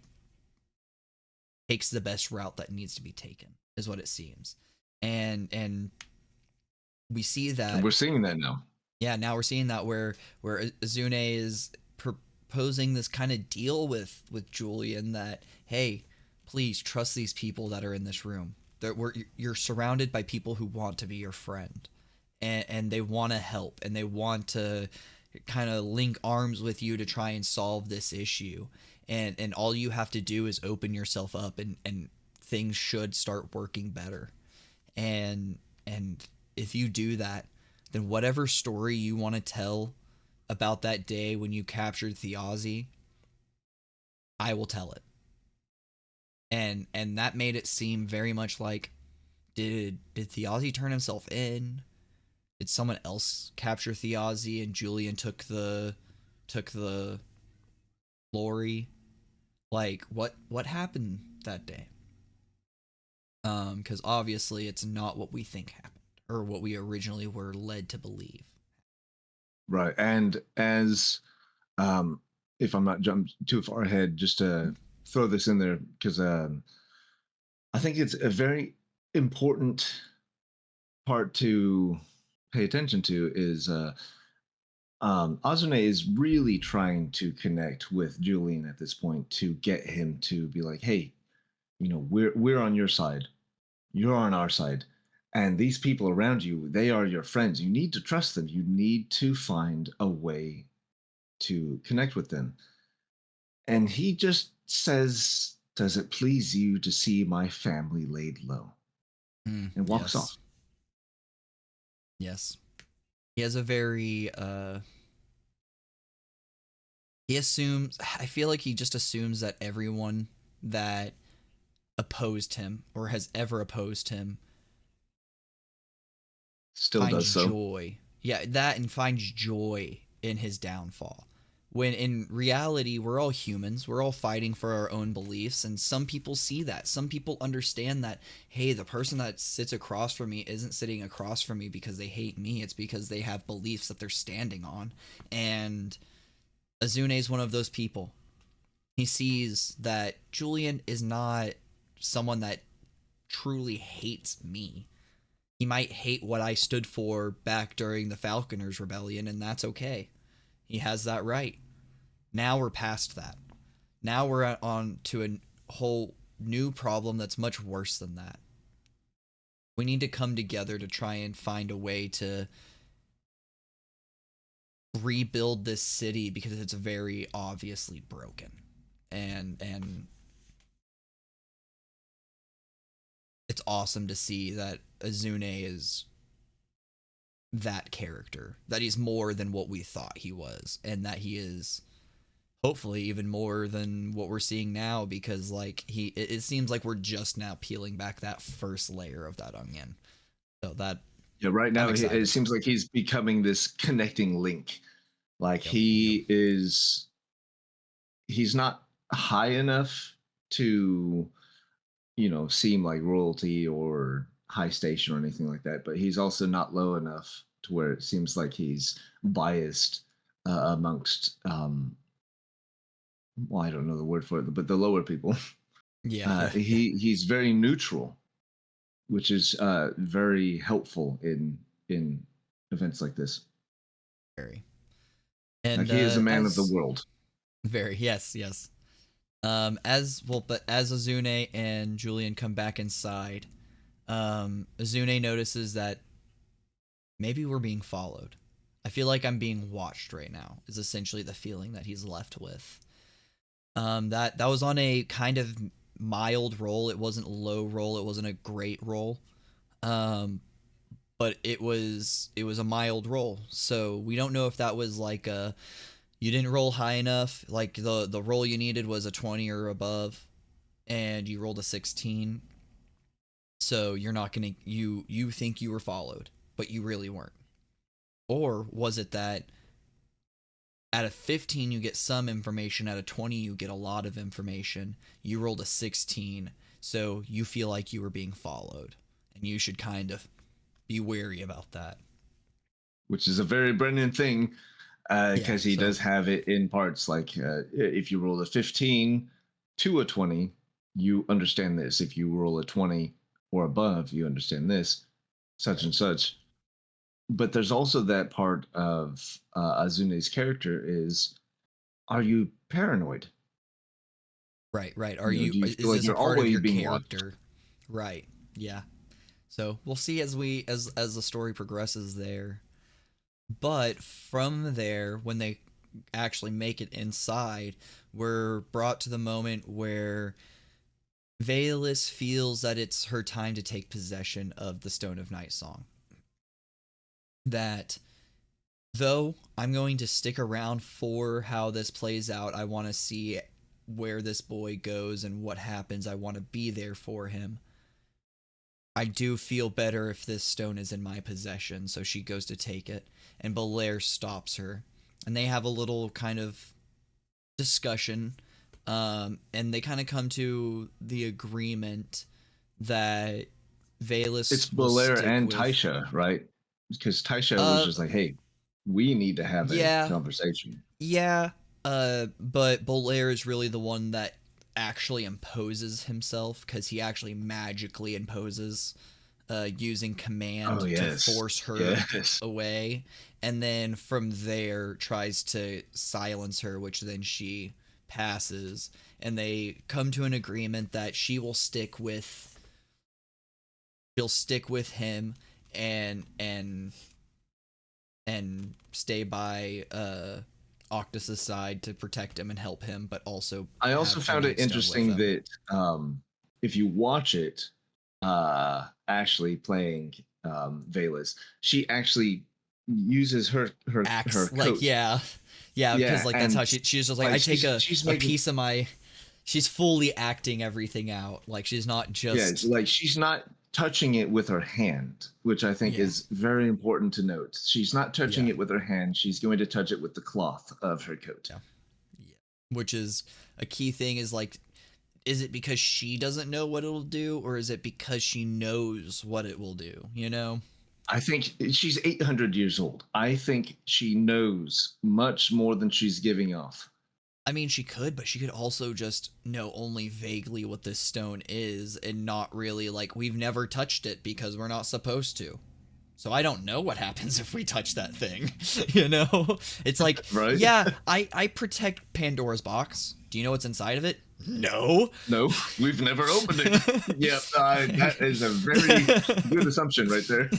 takes the best route that needs to be taken, is what it seems. And we see And that. we're seeing that now. Yeah, now we're seeing that where Azune is proposing this kind of deal with Julian, that, hey, please trust these people that are in this room. You're surrounded by people who want to be your friend, and they want to help, and they want to kind of link arms with you to try and solve this issue. And all you have to do is open yourself up, and things should start working better. And if you do that, then whatever story you want to tell about that day when you captured Thiazi, I will tell it. And that made it seem very much like, did Thiazi turn himself in? Did someone else capture Thiazi and Julian took the glory? Like, what happened that day? Because obviously it's not what we think happened, or what we originally were led to believe. Right. And as um, if I'm not jumping too far ahead, just to throw this in there, because I think it's a very important part to pay attention to is Azune is really trying to connect with Julian at this point to get him to be like, hey, we're on your side, you're on our side, and these people around you, they are your friends. You need to trust them. You need to find a way to connect with them. And he just says, "Does it please you to see my family laid low?" And walks Yes. off. Yes. He has a very he assumes I feel like he just assumes that everyone that opposed him or has ever opposed him Still finds does so. joy. Yeah, that, and finds joy in his downfall. When in reality, we're all humans. We're all fighting for our own beliefs. And some people see that. Some people understand that, hey, the person that sits across from me isn't sitting across from me because they hate me. It's because they have beliefs that they're standing on. And Azune is one of those people. He sees that Julian is not someone that truly hates me. He might hate what I stood for back during the Falconers Rebellion, and that's okay. He has that right. Now we're past that. Now we're on to a whole new problem that's much worse than that. We need to come together to try and find a way to rebuild this city because it's very obviously broken. And it's awesome to see that Azune is that character, that he's more than what we thought he was, and that he is hopefully even more than what we're seeing now, because like it seems like we're just now peeling back that first layer of that onion. So that, yeah, right now it seems like he's becoming this connecting link. Like yep, he's not high enough to, seem like royalty or high station or anything like that, but he's also not low enough to where it seems like he's biased amongst well, I don't know the word for it, but the lower people. He's very neutral, which is very helpful in events like this. very. And Like he is a man of the world. Very, yes. As well, but as Azune and Julian come back inside, Azune notices that maybe we're being followed. I feel like I'm being watched right now, is essentially the feeling that he's left with. That was on a kind of mild roll. It wasn't low roll. It wasn't a great roll. But it was a mild roll. So we don't know if that was like a, you didn't roll high enough. Like the roll you needed was a 20 or above, and you rolled a 16. So you're not gonna, you think you were followed, but you really weren't. Or was it that at a 15 you get some information, at a 20 you get a lot of information, you rolled a 16, so you feel like you were being followed, and you should kind of be wary about that. Which is a very Brennan thing, because he does have it in parts. Like if you roll a 15 to a 20, you understand this. If you roll a 20 or above, you understand this, such and such. But there's also that part of Azune's character is, are you paranoid? Right. Do you is feel like this a you're part of always your being character? Right. Yeah. So we'll see as the story progresses there. But from there, when they actually make it inside, we're brought to the moment where Valis feels that it's her time to take possession of the Stone of Night Song. That though I'm going to stick around for how this plays out, I want to see where this boy goes and what happens. I want to be there for him. I do feel better if this stone is in my possession, so she goes to take it, and Belair stops her, and they have a little kind of discussion, and they kind of come to the agreement that Valis, it's Belair and Taisha, right? Because Taisha was just like, hey, we need to have a conversation. Yeah, but Belair is really the one that actually imposes himself, because he actually magically imposes, using command to force her away, and then from there tries to silence her, which then she passes, and they come to an agreement that she'll stick with him and stay by Octus's side to protect him and help him, but also I also found it interesting that if you watch it, Ashley playing Valis, she actually uses her acts her like coat. because like that's how she's just like, I take a piece of my she's fully acting everything out. Like she's not Yeah, just like she's not touching it with her hand, which I think yeah, is very important to note. She's not touching yeah, it with her hand. She's going to touch it with the cloth of her coat. yeah, yeah. Which is a key thing. Is like, is it because she doesn't know what it'll do, or is it because she knows what it will do? You know. I think she's 800 years old. I think she knows much more than she's giving off. I mean, she could, but she could also just know only vaguely what this stone is and not really, like, we've never touched it because we're not supposed to. So I don't know what happens if we touch that thing. You know? It's like, Right? yeah, I protect Pandora's box. Do you know what's inside of it? No. No, we've never opened it. Yeah, that is a very good assumption right there.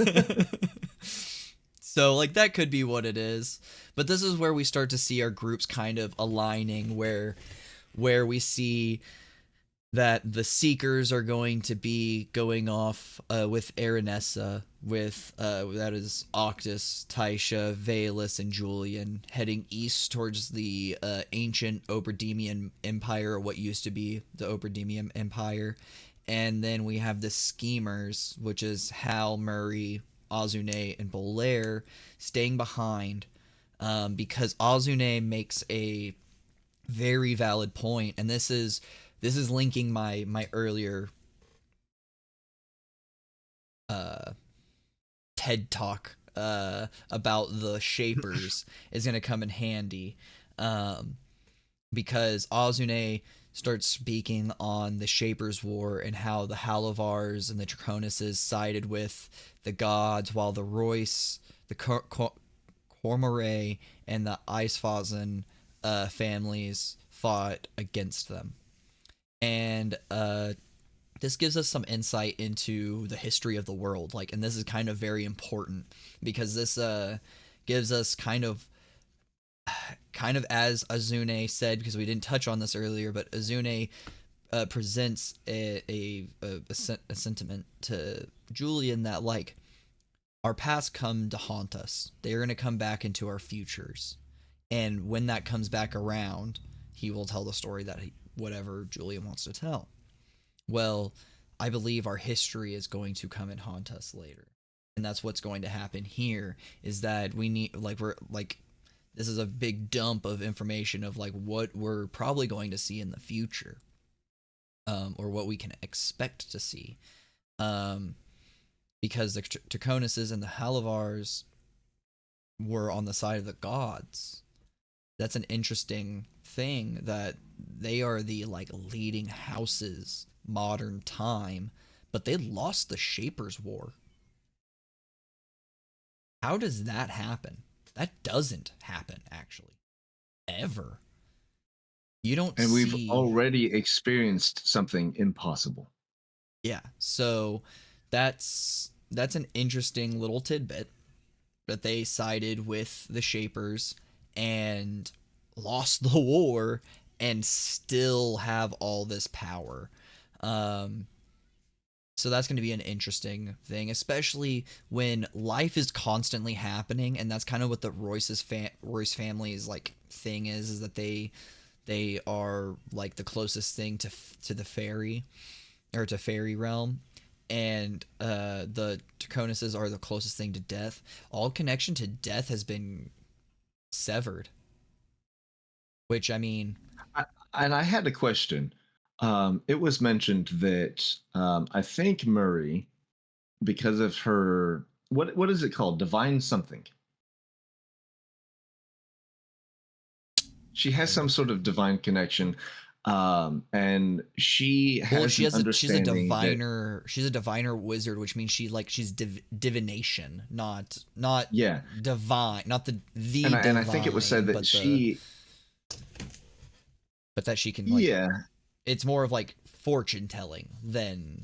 So, like, that could be what it is. But this is where we start to see our groups kind of aligning, where we see that the Seekers are going to be going off with Aranessa, with that is Octus, Taisha, Valus, and Julian, heading east towards the ancient Oberdemian Empire, or what used to be the Oberdemian Empire. And then we have the Schemers, which is Hal, Murray, Azune, and Bolaire, staying behind because Azune makes a very valid point, and this is linking my earlier TED talk about the Shapers is going to come in handy, because Azune starts speaking on the Shapers' War and how the Halovars and the Draconuses sided with the gods, while the Royce, the Cormoray, and the Eisfazen families fought against them. And this gives us some insight into the history of the world, like, and this is kind of very important because this gives us kind of as Azune said, because we didn't touch on this earlier, but Azune presents a sentiment to Julian that, like, our past come to haunt us. They're going to come back into our futures, and when that comes back around, he will tell the story that whatever Julian wants to tell. Well, I believe our history is going to come and haunt us later. And that's what's going to happen here, is that we need, like, we're like, this is a big dump of information of like what we're probably going to see in the future, or what we can expect to see, because the Draconuses and the Halovars were on the side of the gods. That's an interesting thing, that they are the, like, leading houses modern time, but they lost the Shapers' War. How does that happen? That doesn't happen, actually, ever. You don't And see. we've already experienced something impossible. Yeah, so that's an interesting little tidbit, that they sided with the Shapers and lost the war and still have all this power. So that's going to be an interesting thing, especially when life is constantly happening, and that's kind of what the Royce family's, like, thing is that they are, like, the closest thing to the fairy, or to fairy realm, and the Draconuses are the closest thing to death. All connection to death has been severed. Which, I mean, And I had a question. It was mentioned that I think Murray, because of her, what is it called? Divine something. She has some sort of divine connection, and she well, has an she's a understanding that diviner. She's a diviner wizard, which means she's divination, not yeah, divine, not the and I think it was said divine, that she but that she can, like, yeah, it's more of like fortune telling than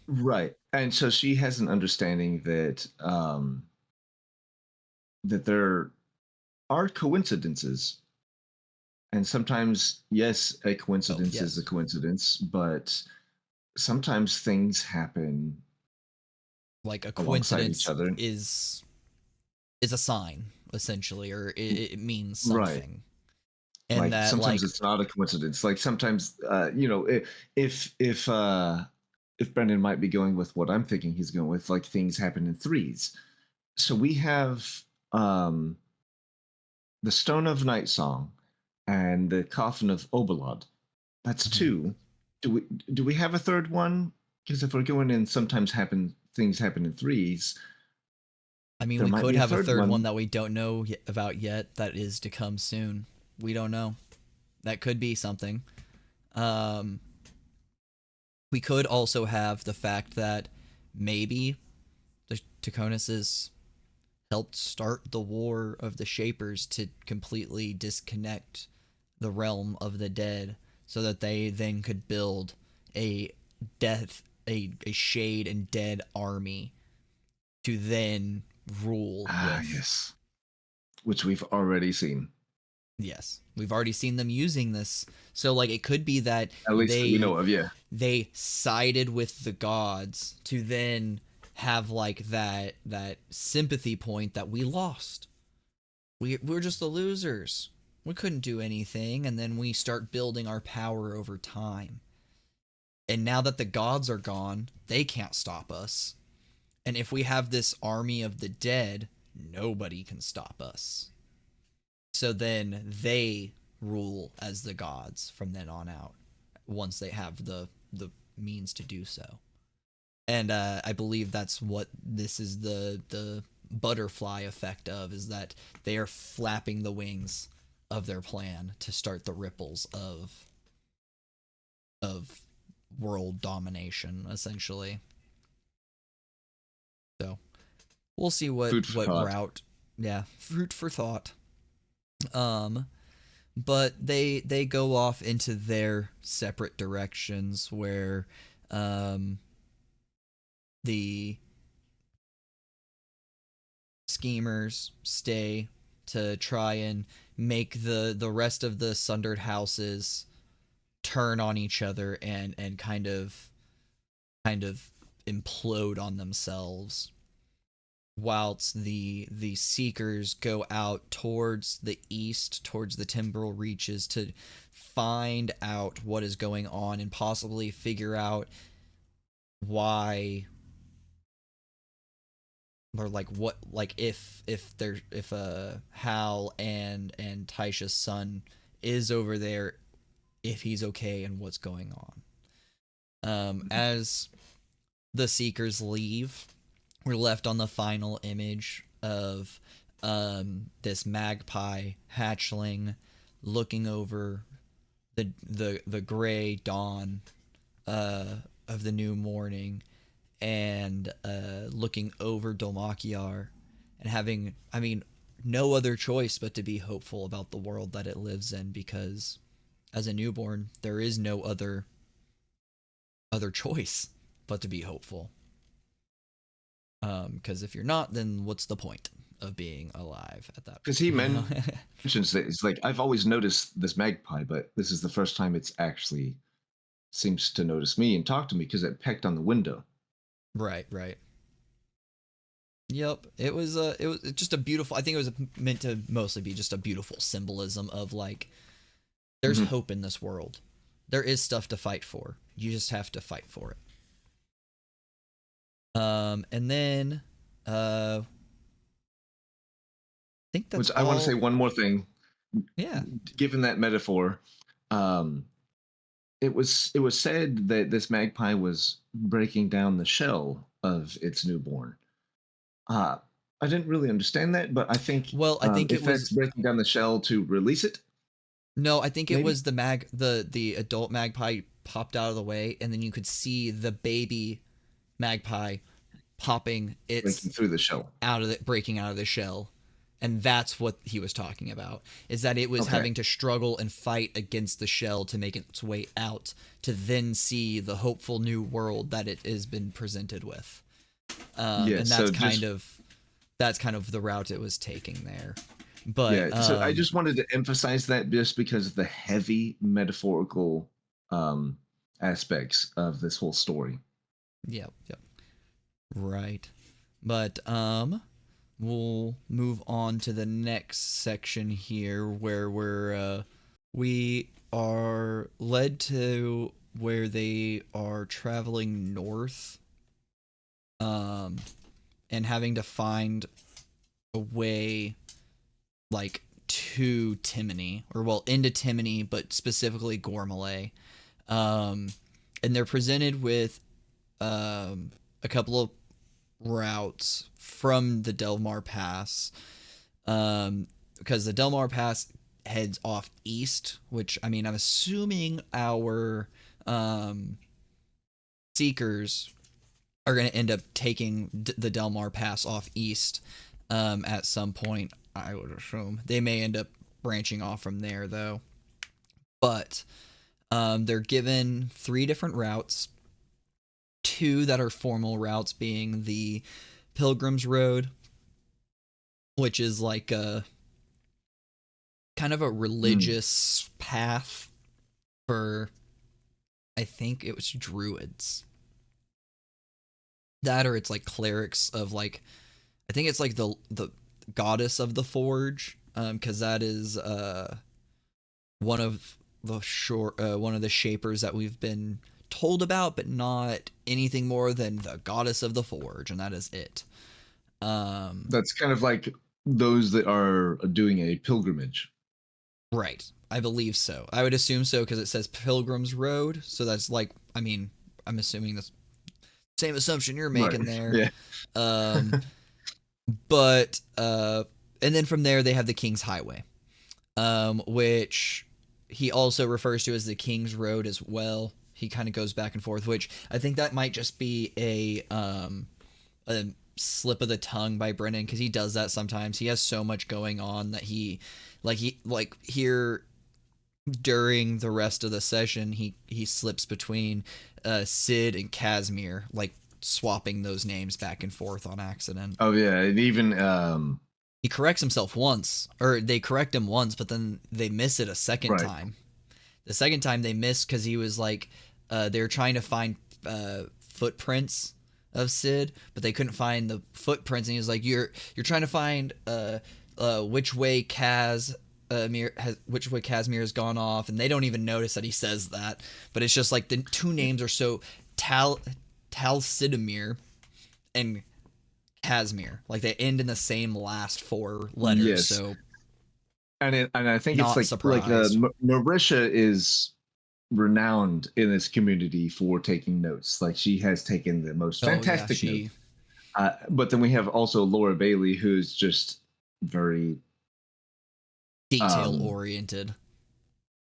right, and so she has an understanding that that there are coincidences. And sometimes, yes, a oh coincidence is a yes, coincidence, but sometimes things happen like a alongside each coincidence other. is a sign, essentially, or it means Right. something. And Like that sometimes like it's not a coincidence. Like sometimes, if if Brendan might be going with what I'm thinking he's going with, like things happen in threes. So we have um, the Stone of Night Song and the Coffin of Obalod. That's Mhm. two. Do we have a third one? Because if we're going in, sometimes things happen in threes. I mean, There we might could be a have a third third one one. that we don't know about yet that is to come soon. We don't know. That could be something. Um, we could also have the fact that maybe the Taconuses helped start the war of the Shapers to completely disconnect the realm of the dead so that they then could build a a shade and dead army to then rule Ah, with. yes, which we've already seen. Yes, we've already seen them using this. So like it could be that At least that we they know of. Yeah. they sided with the gods to then have like that sympathy point that we lost. We're just the losers. We couldn't do anything, and then we start building our power over time. And now that the gods are gone, they can't stop us. And if we have this army of the dead, nobody can stop us. So then they rule as the gods from then on out once they have the means to do so. And I believe that's what this is the butterfly effect of, is that they are flapping the wings of their plan to start the ripples of world domination essentially. So we'll see Food for what thought. route. Yeah, fruit for thought. um but they go off into their separate directions where um the schemers stay to try and make the rest of the Sundered Houses turn on each other and kind of implode on themselves, whilst the seekers go out towards the east, towards the temporal reaches, to find out what is going on and possibly figure out why, or like what, like if Hal and Taisha's son is over there, if he's okay and what's going on. As the seekers leave, we're left on the final image of this magpie hatchling looking over the gray dawn uh, of the new morning, and looking over Dol-Makjar and having, I mean, no other choice but to be hopeful about the world that it lives in, because as a newborn there is no other choice but to be hopeful. Because if you're not, then what's the point of being alive at that Because point? he You know? mentions that it's like I've always noticed this magpie, but this is the first time it's actually seems to notice me and talk to me because it pecked on the window. Right, right. Yep. It was just a beautiful. I think it was meant to mostly be just a beautiful symbolism of like there's Mm-hmm. hope in this world. There is stuff to fight for. You just have to fight for it. And then I think that's Which I want to say all. one more thing. Yeah. Given that metaphor, um, it was said that this magpie was breaking down the shell of its newborn. Uh, I didn't really understand that, but I think Well, I think it if that's was breaking down the shell to release it, no, I think it maybe was the adult magpie popped out of the way, and then you could see the baby magpie popping its breaking through the shell. out of the breaking out of the shell. And that's what he was talking about, is that it was Okay. having to struggle and fight against the shell to make its way out, to then see the hopeful new world that it has been presented with. Yeah. And So just that's kind of the route it was taking there. But yeah. So I just wanted to emphasize that just because of the heavy metaphorical um, aspects of this whole story. yep, yep. Right. But we'll move on to the next section here where we're We are led to where they are traveling north, um, and having to find a way, like, to Timony, or well, into Timony, but specifically Gormalay. Um, and they're presented with a couple of routes from the Delmar Pass, because the Delmar Pass heads off east, which, I mean, I'm assuming our seekers are going to end up taking the Delmar Pass off east at some point. I would assume they may end up branching off from there, though. But they're given 3 different routes, 2 that are formal routes, being the Pilgrim's Road, which is like a kind of a religious path for, I think it was druids. That, or it's like clerics of, like, I think it's like the goddess of the forge, because that is one of the shapers that we've been told about, but not anything more than the goddess of the forge, and that is it. That's kind of like those that are doing a pilgrimage. Right. I believe so. I would assume so, because it says Pilgrim's Road, so that's like, I mean, I'm assuming the same assumption you're making there. Yeah. But and then from there they have the King's Highway, which he also refers to as the King's Road as well. He kind of goes back and forth, which I think that might just be a slip of the tongue by Brennan, because he does that sometimes. He has so much going on that he here during the rest of the session he slips between Sid and Casimir, like swapping those names back and forth on accident. Oh yeah, and even he corrects himself once, or they correct him once, but then they miss it a second time. The second time they missed because he was like, they were trying to find footprints of Sid, but they couldn't find the footprints, and he was like, "You're trying to find which way Casimir has gone off," and they don't even notice that he says that. But it's just like the 2 names are so Sidamir and Casimir, like they end in the same last 4 letters. Yes. So, and I think it's like Marisha is renowned in this community for taking notes. Like, she has taken the most fantastic notes. But then we have also Laura Bailey, who's just very detail oriented.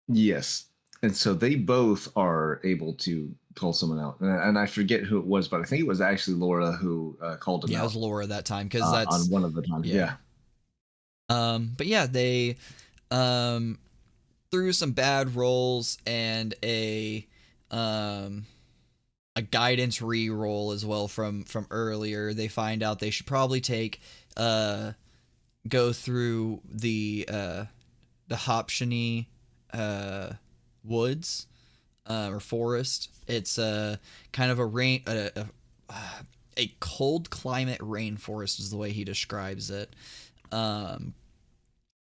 Yes. And so they both are able to call someone out. And I forget who it was, but I think it was actually Laura who called him out. Yeah, it was Laura that time, because that's on one of the times. Yeah. But yeah, they through some bad rolls and a guidance re-roll as well from earlier, they find out they should probably go through the Dahapshanee Woods, or forest. It's kind of a cold climate rainforest is the way he describes it,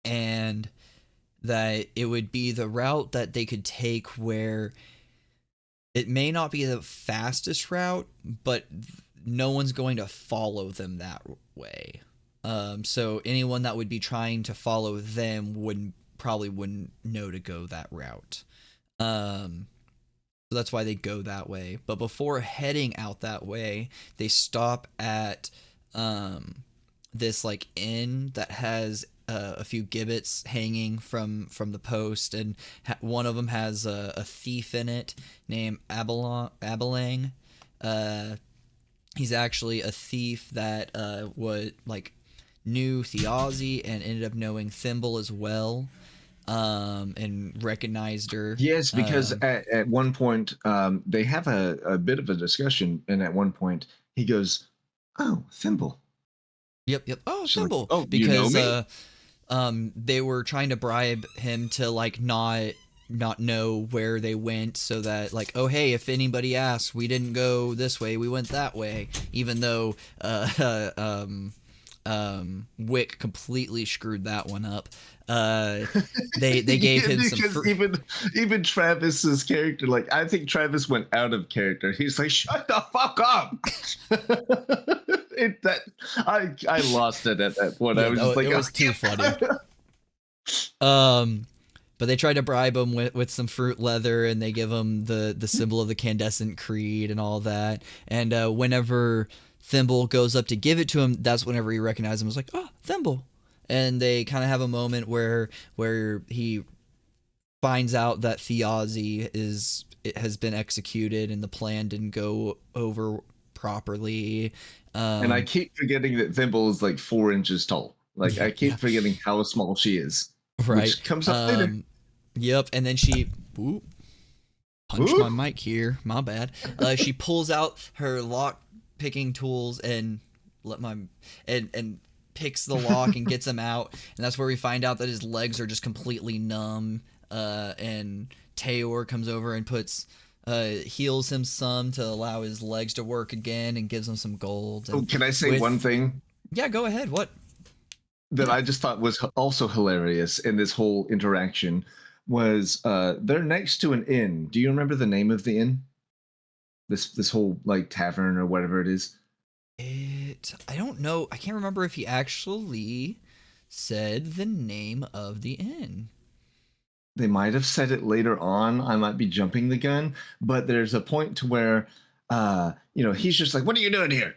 and that it would be the route that they could take, where it may not be the fastest route, but no one's going to follow them that way. So anyone that would be trying to follow them probably wouldn't know to go that route. So that's why they go that way. But before heading out that way, they stop at this like inn that has a few gibbets hanging from the post, and one of them has a thief in it named Abelang. He's actually a thief that knew Theazi and ended up knowing Thimble as well, and recognized her. Yes, because at one point they have a bit of a discussion, and at one point he goes, "Oh, Thimble." Yep. Oh, She's Thimble. Like, oh, because you know me? They were trying to bribe him to like not know where they went, so that like, oh hey, if anybody asks, we didn't go this way, we went that way, even though Wick completely screwed that one up. They gave him some because even Travis's character, like I think Travis went out of character. He's like, "Shut the fuck up!" I lost it at that point. Yeah, I was just like, it was too funny. But they tried to bribe him with some fruit leather, and they give him the symbol of the Candescent Creed and all that. And whenever Thimble goes up to give it to him, that's whenever he recognizes him. It's like, oh, Thimble. And they kind of have a moment where he finds out that it has been executed and the plan didn't go over properly. And I keep forgetting that Thimble is like 4 inches tall. Like I keep forgetting how small she is. Right. Which comes up later. Yep. And then she punched my mic here. My bad. She pulls out her lock picking tools and picks the lock and gets him out. And that's where we find out that his legs are just completely numb. And Tayor comes over and heals him some to allow his legs to work again and gives him some gold. And can I say one thing? Yeah, go ahead. What? That I just thought was also hilarious in this whole interaction was they're next to an inn. Do you remember the name of the inn? This whole like tavern or whatever it is. I don't know. I can't remember if he actually said the name of the inn. They might have said it later on. I might be jumping the gun, but there's a point to where he's just like, "What are you doing here?"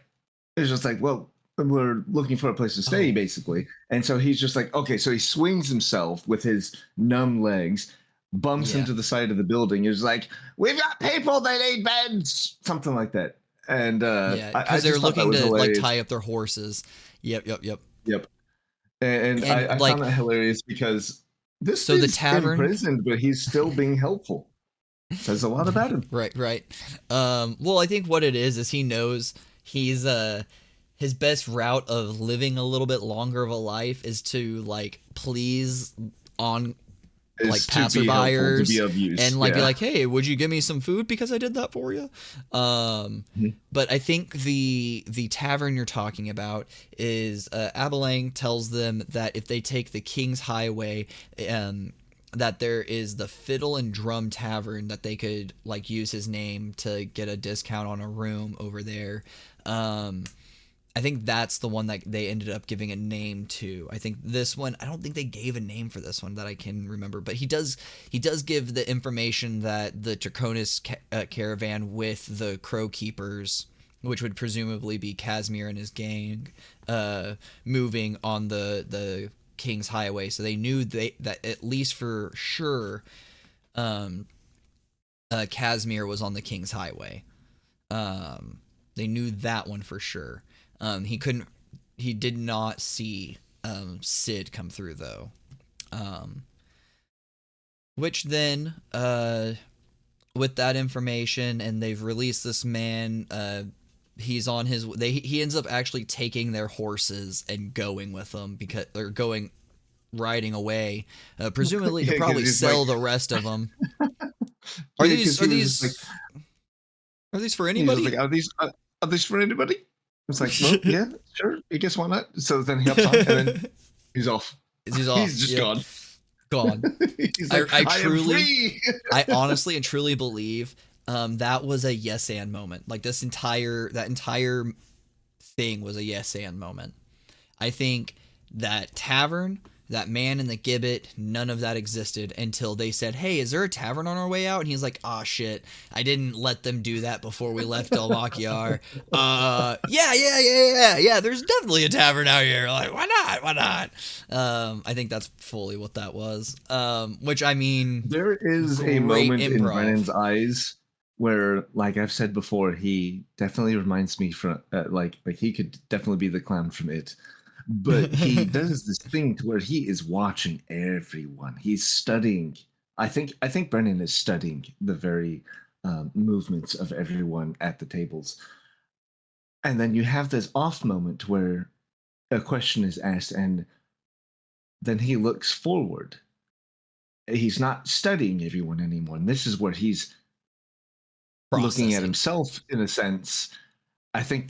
It's just like, "Well, we're looking for a place to stay," basically. And so he's just like, okay, so he swings himself with his numb legs, bumps into the side of the building. He's like, "We've got people that need beds," something like that. And because they're looking to like tie up their horses. Yep. And I found that hilarious because this is the tavern imprisoned, but he's still being helpful. Says a lot about him. Right. Well, I think what it is he knows he's his best route of living a little bit longer of a life is to like please on like passerbyers and like be like, "Hey, would you give me some food because I did that for you?" But I think the tavern you're talking about is Abelang tells them that if they take the King's Highway, that there is the Fiddle and Drum Tavern that they could like use his name to get a discount on a room over there. I think that's the one that they ended up giving a name to. I think this one, I don't think they gave a name for this one that I can remember, but he does give the information that the Draconis caravan with the Crow Keepers, which would presumably be Casimir and his gang, moving on the King's Highway. So they knew that at least for sure, Casimir was on the King's Highway. They knew that one for sure. He did not see Sid come through though. Which then, with that information, and they've released this man, he's on his, he ends up actually taking their horses and going with them because they're riding away, presumably to probably sell the rest of them. Are these for anybody? Like, are these for anybody? It's like, well, yeah, sure. I guess why not? So then he hops on and then he's off. He's off. He's just gone. He's like, I honestly and truly believe that was a yes and moment. Like that entire thing was a yes and moment. I think that tavern, that man in the gibbet, none of that existed until they said, "Hey, is there a tavern on our way out?" And he's like, "Ah, shit, I didn't let them do that before we left Dol-Makjar." Yeah, there's definitely a tavern out here. Like, why not? I think that's fully what that was. Which, I mean, there is a moment in Brennan's eyes where, like I've said before, he definitely reminds me from like he could definitely be the clown from It. But he does this thing to where he is watching everyone. He's studying. I think Brennan is studying the very movements of everyone at the tables. And then you have this off moment where a question is asked, and then he looks forward. He's not studying everyone anymore. And this is where he's looking at himself in a sense. I think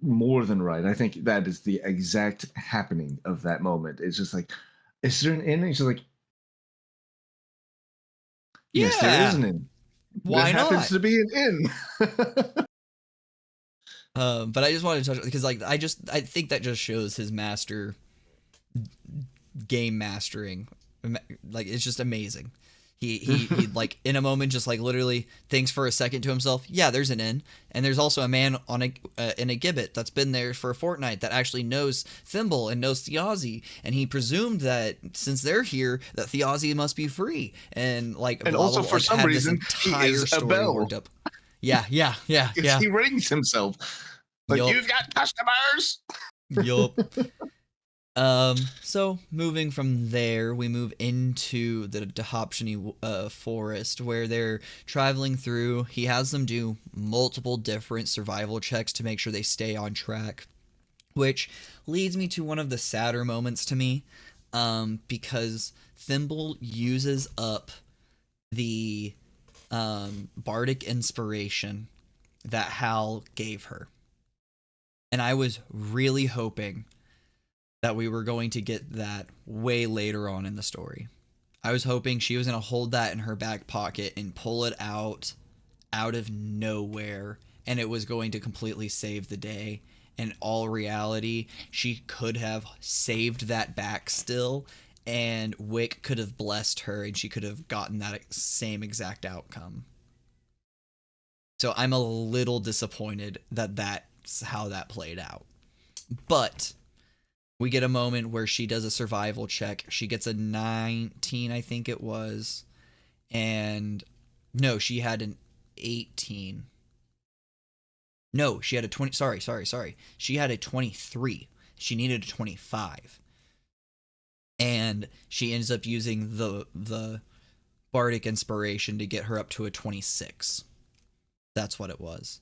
more than right. I think that is the exact happening of that moment. It's just like, is there an inn? And she's like, yes, there is Yeah, an inn. There why happens not? to be an inn. But I just wanted to touch because like I think that just shows his game mastering. Like it's just amazing. He like in a moment just like literally thinks for a second to himself, yeah, there's an inn, and there's also a man on a in a gibbet that's been there for a fortnight that actually knows Thimble and knows Thiazi, and he presumed that since they're here that Thiazi must be free, and like And blah blah also, blah, for like some had this reason, he entire is a story worked bell up. Yeah, yeah, yeah, because yeah. he rings himself. Like, Yup, you've got customers. yup. So moving from there, we move into the Dahapshanee forest where they're traveling through. He has them do multiple different survival checks to make sure they stay on track, which leads me to one of the sadder moments to me, because Thimble uses up the bardic inspiration that Hal gave her. And I was really hoping that we were going to get that way later on in the story. I was hoping she was going to hold that in her back pocket and pull it out of nowhere, and it was going to completely save the day. In all reality, she could have saved that back still, and Wick could have blessed her and she could have gotten that same exact outcome. So I'm a little disappointed that that's how that played out. But we get a moment where she does a survival check. She gets a 19, I think it was. And no, she had an 18. No, she had a 20. Sorry. She had a 23. She needed a 25. And she ends up using the bardic inspiration to get her up to a 26. That's what it was.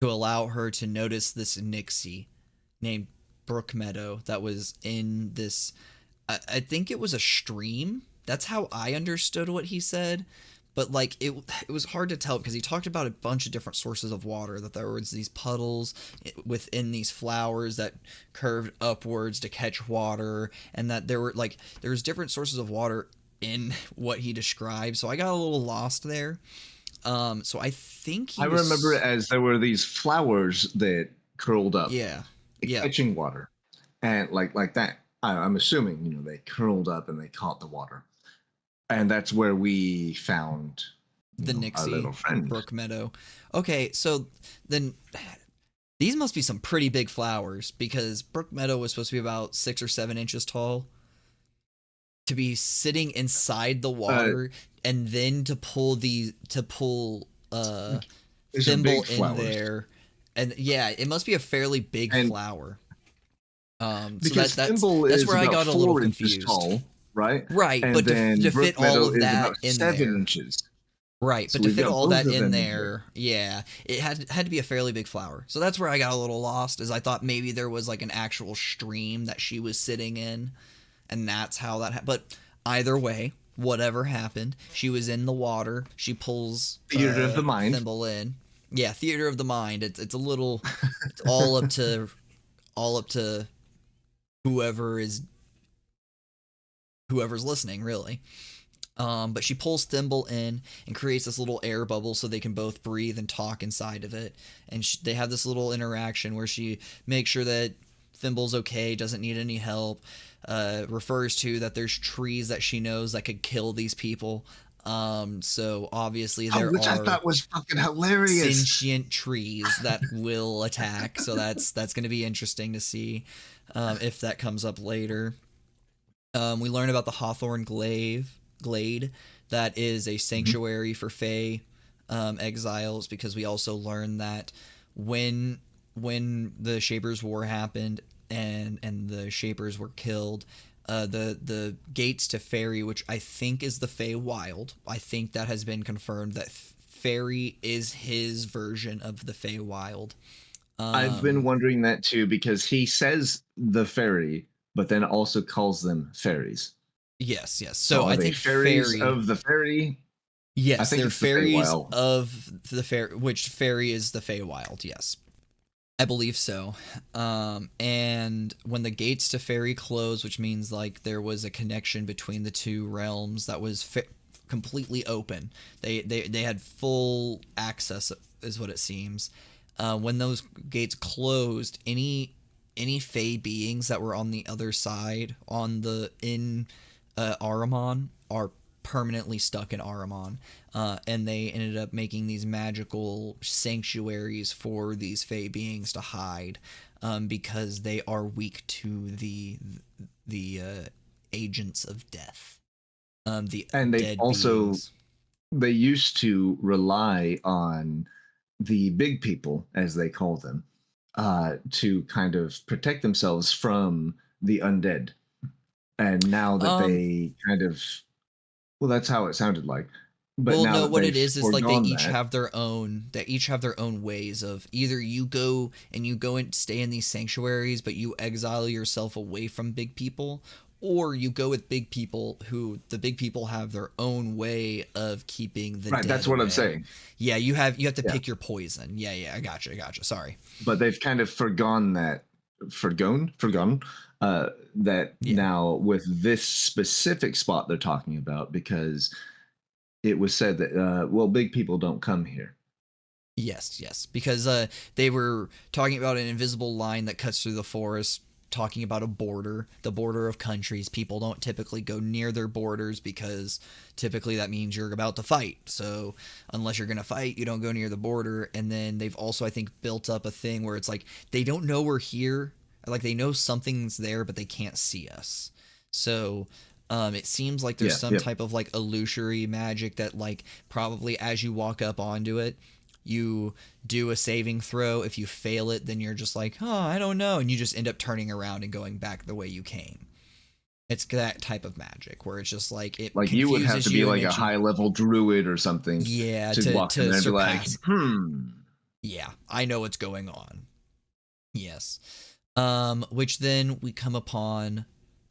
To allow her to notice this Nixie named Brook Meadow that was in this. I think it was a stream. That's how I understood what he said. But like it was hard to tell because he talked about a bunch of different sources of water, that there was these puddles within these flowers that curved upwards to catch water, and that there was different sources of water in what he described. So I got a little lost there. So I think I remember it as there were these flowers that curled up, yeah, yeah, catching water, and like that. I'm assuming they curled up and they caught the water, and that's where we found the our little Nixie friend. Brook Meadow. Okay, so then these must be some pretty big flowers because Brook Meadow was supposed to be about 6 or 7 inches tall. To be sitting inside the water and then to pull Thimble in there, and yeah, it must be a fairly big flower. Because So Thimble that's is where I about got a little 4 inches confused. tall, right? Right, And but then to Brook fit all Meadow of is that about in 7 inches. right, So but to we've fit got all both that of in them there, yeah, it had to be a fairly big flower. So that's where I got a little lost, as I thought maybe there was like an actual stream that she was sitting in, and that's how that happened. But either way, whatever happened, she was in the water. She pulls Theater of the mind. Thimble in. Yeah, theater of the mind. It's a little. It's all up to whoever is whoever's listening, really. But she pulls Thimble in and creates this little air bubble so they can both breathe and talk inside of it. And they have this little interaction where she makes sure that Thimble's okay, doesn't need any help, refers to that there's trees that she knows that could kill these people. So obviously there Which I are thought was fucking hilarious. sentient trees that will attack. So that's going to be interesting to see if that comes up later. We learn about the Hawthorne Glade that is a sanctuary for Fae exiles, because we also learn that when the Shapers' War happened and the Shapers were killed, the gates to Fairy, which I think is the Fey Wild, I think that has been confirmed that Fairy is his version of the Fey Wild. I've been wondering that too, because he says the fairy, but then also calls them fairies. Yes. So are I they think fairies Fairy of the fairy? I Yes, think they're it's the fairies Feywild. of the fair, which fairy is the Feywild. Yes. I believe so. And when the gates to fairy closed, which means like there was a connection between the two realms that was completely open. They had full access, is what it seems. When those gates closed, any fey beings that were on the other side, on the in Ahriman, are permanently stuck in Ahriman. And they ended up making these magical sanctuaries for these fey beings to hide, because they are weak to the agents of death, the And they dead also beings. they used to rely on the big people, as they call them, to kind of protect themselves from the undead. And now that Um, they kind of, well, that's how it sounded like. But Well, now no, that what they've it is like foregone that, they each have their own ways of either you go and stay in these sanctuaries, but you exile yourself away from big people, or you go with big people who the big people have their own way of keeping the right? dead That's what I'm away. saying. Yeah, you have to Yeah. pick your poison. Yeah, I gotcha. Sorry. But they've kind of forgone that, forgone that Yeah. now with this specific spot they're talking about, because it was said that, well, big people don't come here. Yes, because they were talking about an invisible line that cuts through the forest, talking about a border, the border of countries. People don't typically go near their borders because typically that means you're about to fight. So unless you're going to fight, you don't go near the border. And then they've also, I think, built up a thing where it's like they don't know we're here. Like they know something's there, but they can't see us. So it seems like there's Yeah, some yeah. type of like illusory magic that like probably as you walk up onto it, you do a saving throw. If you fail it, then you're just like, oh, I don't know. And you just end up turning around and going back the way you came. It's that type of magic where it's just like it Like you would have confuses to be you and like a makes you, high level druid or something yeah, to walk in to there and be like, surpass. hmm. Yeah, I know what's going on. Yes. Which then we come upon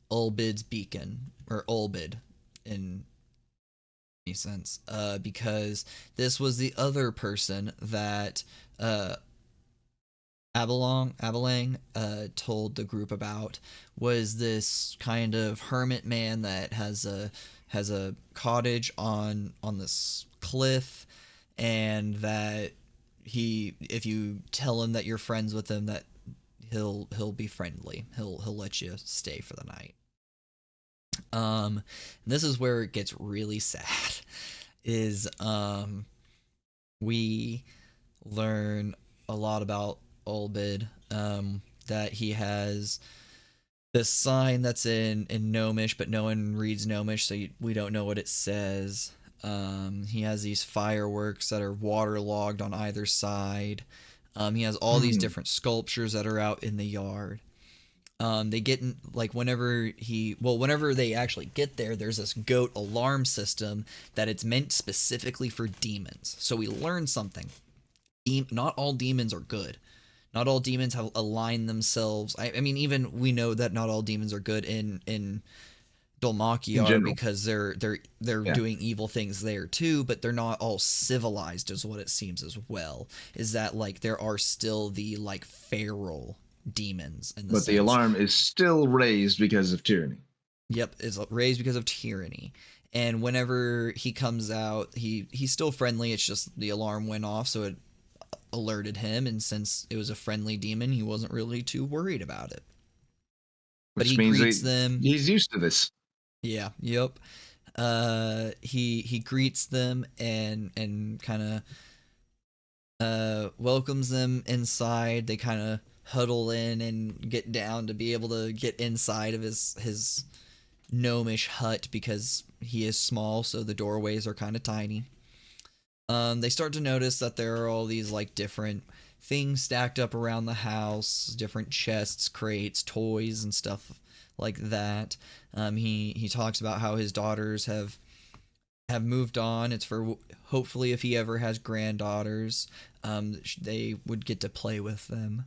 Ulbid's beacon, or Ulbid in any sense, because this was the other person that uh, Abelang told the group about, was this kind of hermit man that has a cottage on this cliff, and that he, if you tell him that you're friends with him, that he'll be friendly. He'll let you stay for the night. This is where it gets really sad. Is we learn a lot about Olbid, that he has this sign that's in Gnomish, but no one reads Gnomish, so we don't know what it says. He has these fireworks that are waterlogged on either side. He has all these Hmm. different sculptures that are out in the yard. They get in, like whenever they actually get there, there's this goat alarm system that it's meant specifically for demons. So we learn something. Not all demons are good. Not all demons have aligned themselves. I mean, even we know that not all demons are good in In Dol-Makjar, general. because they're Yeah. doing evil things there too, but they're not all civilized, is what it seems as well. Is that like there are still the like feral demons in the But the sense. alarm is still raised because of tyranny. Yep, is raised because of tyranny. And whenever he comes out, he's still friendly. It's just the alarm went off, so it alerted him, and since it was a friendly demon, he wasn't really too worried about it. But Which he means greets that them. he's used to this. Yeah, yep. He greets them and kind of welcomes them inside. They kind of huddle in and get down to be able to get inside of his gnomish hut, because he is small, so the doorways are kind of tiny. They start to notice that there are all these like different things stacked up around the house, different chests, crates, toys, and stuff like that. He talks about how his daughters have moved on. It's for hopefully if he ever has granddaughters, they would get to play with them.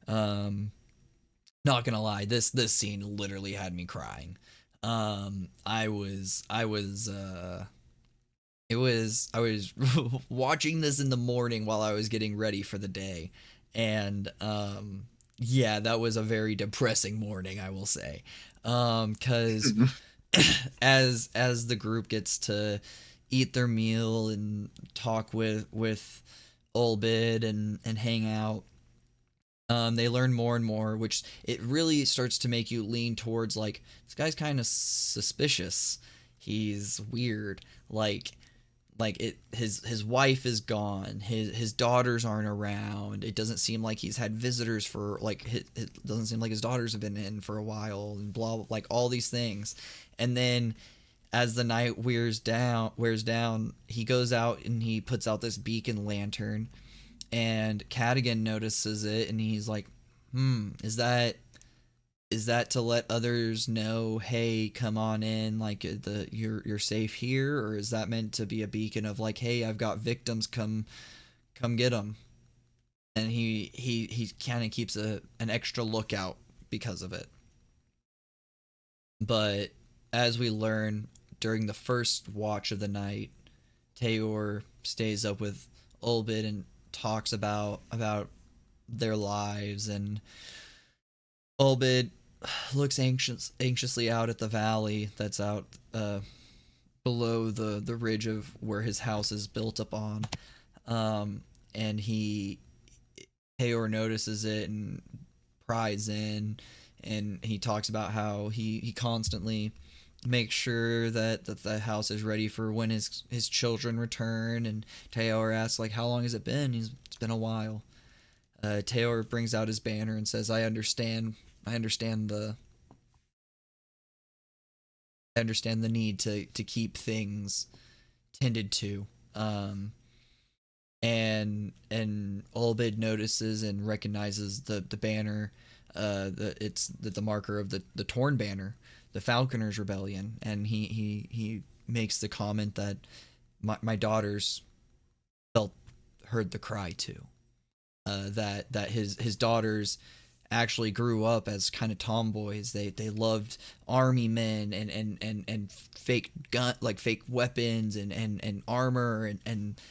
Not gonna lie, this scene literally had me crying. I was I was watching this in the morning while I was getting ready for the day, And yeah, that was a very depressing morning, I will say. Cuz as the group gets to eat their meal and talk with Olbid and hang out, they learn more and more, which it really starts to make you lean towards like this guy's kind of suspicious. He's weird. Like it his wife is gone. His daughters aren't around. It doesn't seem like he's had visitors for like it doesn't seem like his daughters have been in for a while and blah, like all these things. And then as the night wears down, he goes out and he puts out this beacon lantern, and Cadigan notices it, and he's like, is that to let others know, hey, come on in, like you're safe here, or is that meant to be a beacon of like, hey, I've got victims, come get them? And he kind of keeps an extra lookout because of it. But as we learn during the first watch of the night, Tayor stays up with Olbid and talks about their lives, and Olbid looks anxiously out at the valley that's out below the ridge of where his house is built upon, and Tayor notices it and pries in, and he talks about how he constantly makes sure that the house is ready for when his children return. And Tayor asks, like, how long has it been? It's been a while. Tayor brings out his banner and says, I understand the need to keep things tended to. And Olbid notices and recognizes the banner. It's the marker of the Torn Banner, the Falconers' Rebellion, and he makes the comment that my daughters heard the cry too. That his daughters actually grew up as kind of tomboys. They loved army men and fake fake weapons and armor and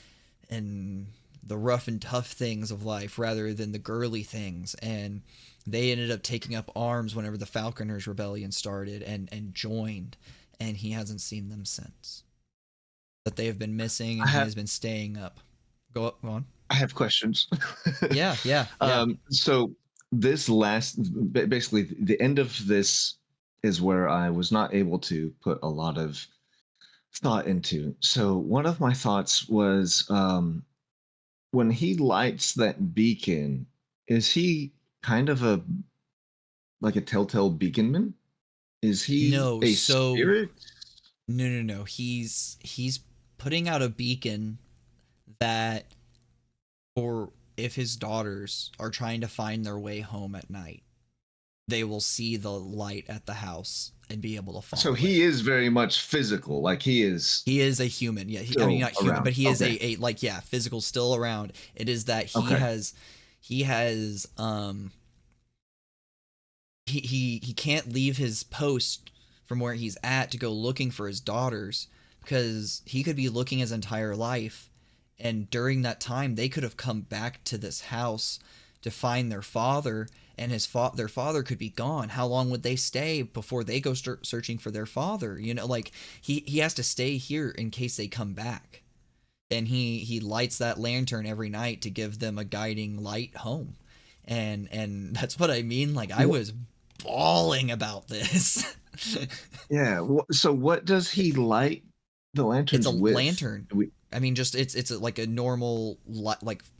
the rough and tough things of life rather than the girly things. And they ended up taking up arms whenever the Falconers' Rebellion started and joined, and he hasn't seen them since. That they have been missing, and he has been staying up. Go on. I have questions. Yeah. So this basically the end of this is where I was not able to put a lot of thought into. So one of my thoughts was when he lights that beacon, is he kind of a telltale beaconman? Is he a spirit? No. He's putting out a beacon that, or if his daughters are trying to find their way home at night, they will see the light at the house and be able to follow. So he is very much physical. Like he is a human. Yeah. I mean, not human, around. But he is a physical, still around. It is that he has he can't leave his post from where he's at to go looking for his daughters, because he could be looking his entire life, and during that time they could have come back to this house to find their father, and their father could be gone. How long would they stay before they go start searching for their father? You know, like he has to stay here in case they come back. And he lights that lantern every night to give them a guiding light home. And that's what I mean. Like, I was bawling about this. Yeah. So what does he light the lanterns with? It's a lantern. I mean, just it's like a normal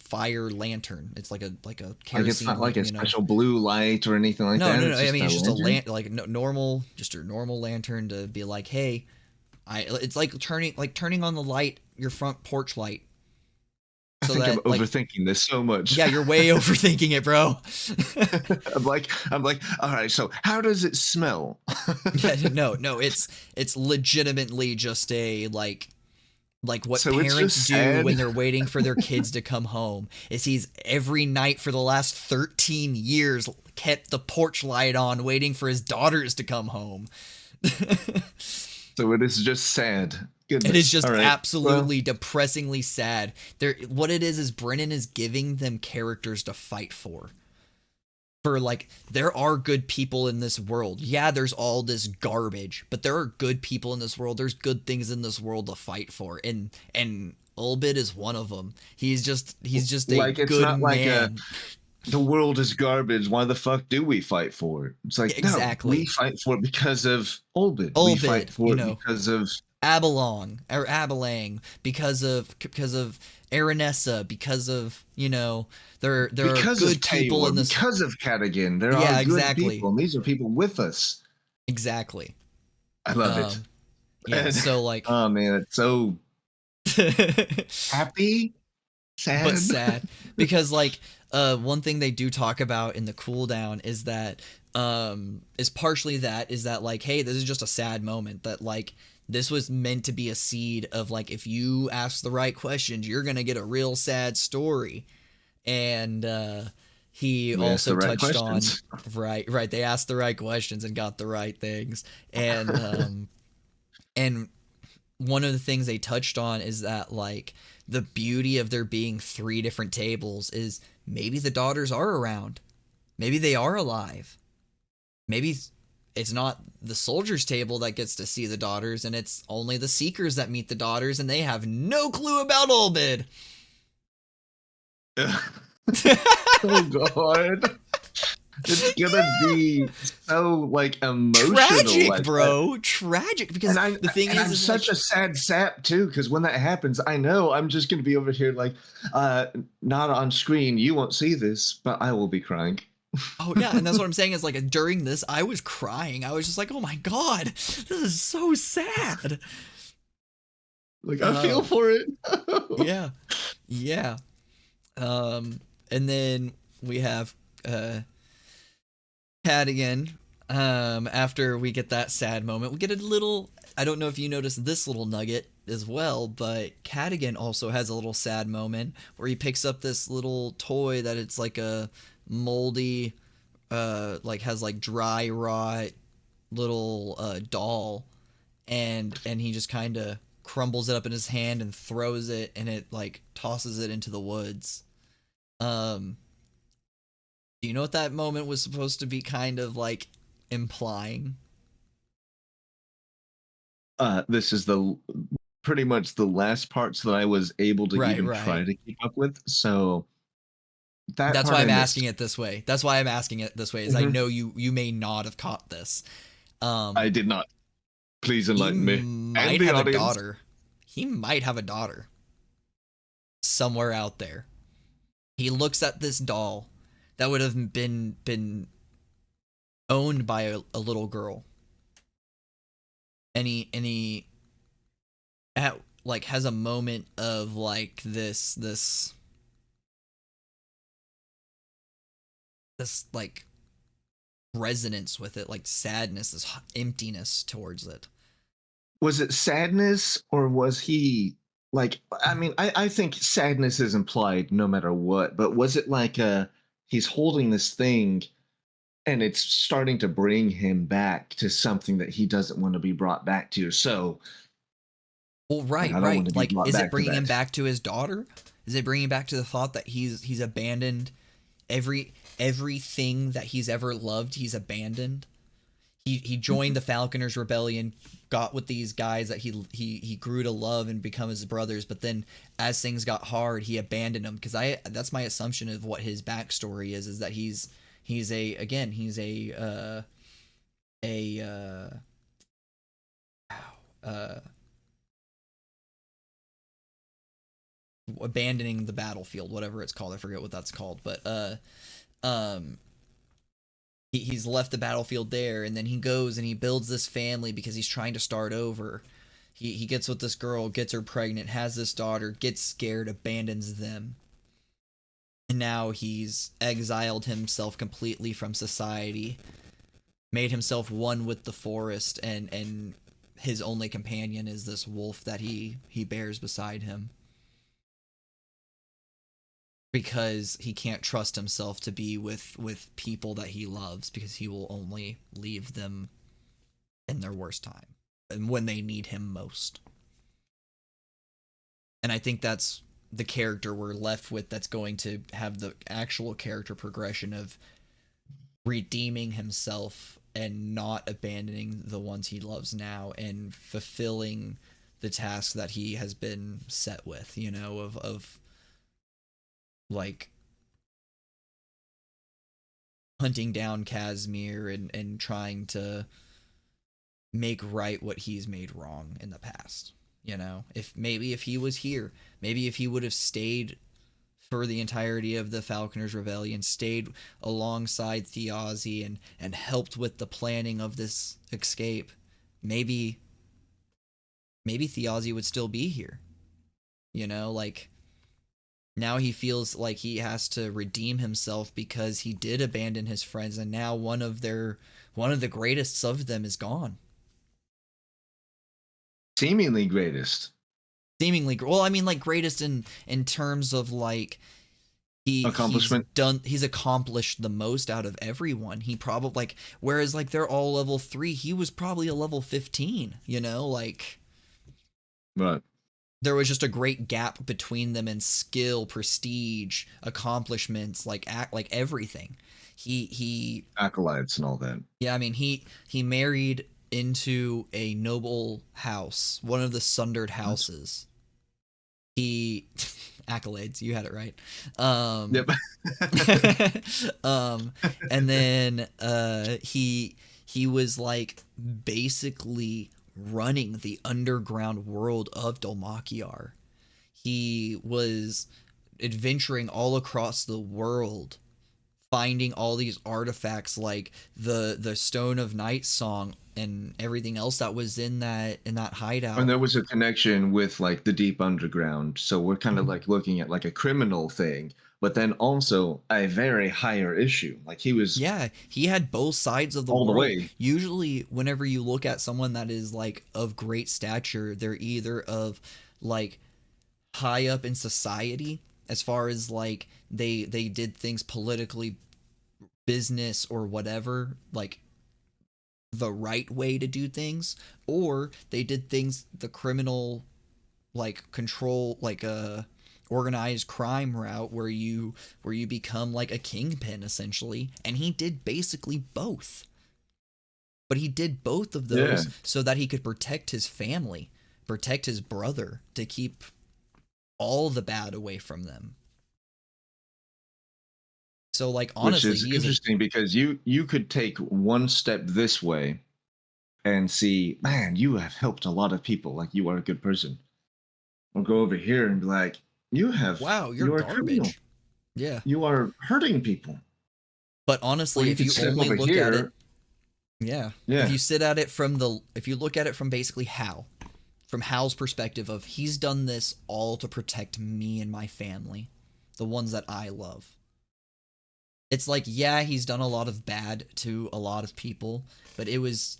fire lantern. It's like a kerosene. Like it's not like a special blue light or anything like that. No. I mean, it's just a normal lantern to be like, hey, it's like turning on the light, your front porch light. So I think I'm overthinking this so much. Yeah, you're way overthinking it, bro. I'm like, all right, so how does it smell? No, it's legitimately just a like what parents do when they're waiting for their kids to come home. Is he's every night for the last 13 years kept the porch light on, waiting for his daughters to come home. So it is just sad. It is Goodness. All just right. Well, absolutely depressingly sad. What it is Brennan is giving them characters to fight for. For like, there are good people in this world. Yeah, there's all this garbage, but there are good people in this world. There's good things in this world to fight for, and Ulbid is one of them. He's just a like it's good not like a man. the world is garbage. Why the fuck do we fight for it? It's like, no, we Exactly. fight for it because of Olbid. We fight Ulbid, for it because of Abelang, because of Aranessa, because of there are good people Taylor, in this. because of Cadigan. There are Yeah, good exactly, people, and these are people with us. exactly. I love it. Um, yeah. And So like, oh man, it's so happy, but sad. sad because like one thing they do talk about in the cooldown is that is partially that is that like, hey, this is just a sad moment, that like this was meant to be a seed of like, if you ask the right questions you're gonna get a real sad story. And he We asked also the right touched on, questions. right, they asked the right questions and got the right things. And one of the things they touched on is that like the beauty of there being three different tables is maybe the daughters are around, maybe they are alive, maybe it's not the soldiers table that gets to see the daughters, and it's only the seekers that meet the daughters, and they have no clue about Olbid. Oh god. It's gonna be so like emotional Tragic, like that. bro, tragic, because the thing And I'm is like, such a sad sap too, because when that happens, I know I'm just gonna be over here like, not on screen. You won't see this, but I will be crying. oh yeah, and that's what I'm saying is like, during this I was crying. I was just like, oh my god, this is so sad. Like I feel um for it. yeah, yeah. And then we have Cadigan. After we get that sad moment, we get a little, I don't know if you noticed this little nugget as well, but Cadigan also has a little sad moment where he picks up this little toy that it's like a moldy, like has like dry rot little doll, and he just kind of crumbles it up in his hand and throws it, and it like tosses it into the woods. Um, do you know what that moment was supposed to be kind of like implying? This is the pretty much the last parts that I was able to Right, even right. try to keep up with. So that That's part why I I'm asking missed. it this way. That's why I'm asking it this way. Is I Mhm. know you may not have caught this. I Um, did not. Please he enlighten me and might the have a audience. daughter. He might have a daughter somewhere out there. He looks at this doll that would have been owned by a little girl, and he at like has a moment of like this like resonance with it, like sadness, this emptiness towards it. Was it sadness or was he like, I mean, I think sadness is implied no matter what, but was it like he's holding this thing and it's starting to bring him back to something that he doesn't want to be brought back to? So, Well, and right, I don't want right. to be Like, brought is it back to bringing him that. back to his daughter? Is it bringing him back to the thought that he's abandoned everything that he's ever loved? He's abandoned. He joined the Falconers Rebellion, got with these guys that he grew to love and become his brothers. But then, as things got hard, he abandoned them. Because that's my assumption of what his backstory is that he's a again he's a uh abandoning the battlefield, whatever it's called. I forget what that's called, but um he's left the battlefield there, and then he goes and he builds this family because he's trying to start over. He gets with this girl, gets her pregnant, has this daughter, gets scared, abandons them, and now he's exiled himself completely from society, made himself one with the forest, and his only companion is this wolf that he bears beside him, because he can't trust himself to be with people that he loves, because he will only leave them in their worst time. and when they need him most. And I think that's the character we're left with that's going to have the actual character progression of redeeming himself and not abandoning the ones he loves now and fulfilling the task that he has been set with, of like hunting down Casimir and trying to make right what he's made wrong in the past. If he was here, maybe if he would have stayed for the entirety of the Falconers Rebellion, stayed alongside Thiazi and helped with the planning of this escape, maybe Thiazi would still be here. Like now he feels like he has to redeem himself because he did abandon his friends, and now one of the greatest of them is gone. Seemingly greatest. Well, I mean, like greatest in terms of like accomplishment. He's accomplished the most out of everyone. He probably like, whereas like they're all level 3, he was probably a level 15. Like right. There was just a great gap between them in skill, prestige, accomplishments, like everything. He acolytes and all that. Yeah, I mean he married into a noble house, one of the Sundered Houses. He accolades, you had it right. Yep. And then he was like basically running the underground world of Dol-Makjar. He was adventuring all across the world, finding all these artifacts like the Stone of Night song and everything else that was in that hideout. And there was a connection with like the deep underground, so we're kind of like looking at like a criminal thing, but then also a very higher issue. Like he had both sides of the all world. The way. Usually whenever you look at someone that is like of great stature, they're either of like high up in society as far as like they did things politically, business, or whatever, like the right way to do things, or they did things the criminal, like control, like a organized crime route where you become like a kingpin essentially. And he did basically both, but he did both of those so that he could protect his family, protect his brother, to keep all the bad away from them. So like honestly, which is interesting because you could take one step this way and see, man, you have helped a lot of people, like you are a good person. Or go over here and be like, you're garbage. Criminal. Yeah. You are hurting people. But honestly, if you only look at it, if you if you look at it from basically from Hal's perspective of he's done this all to protect me and my family, the ones that I love. It's like, yeah, he's done a lot of bad to a lot of people, but it was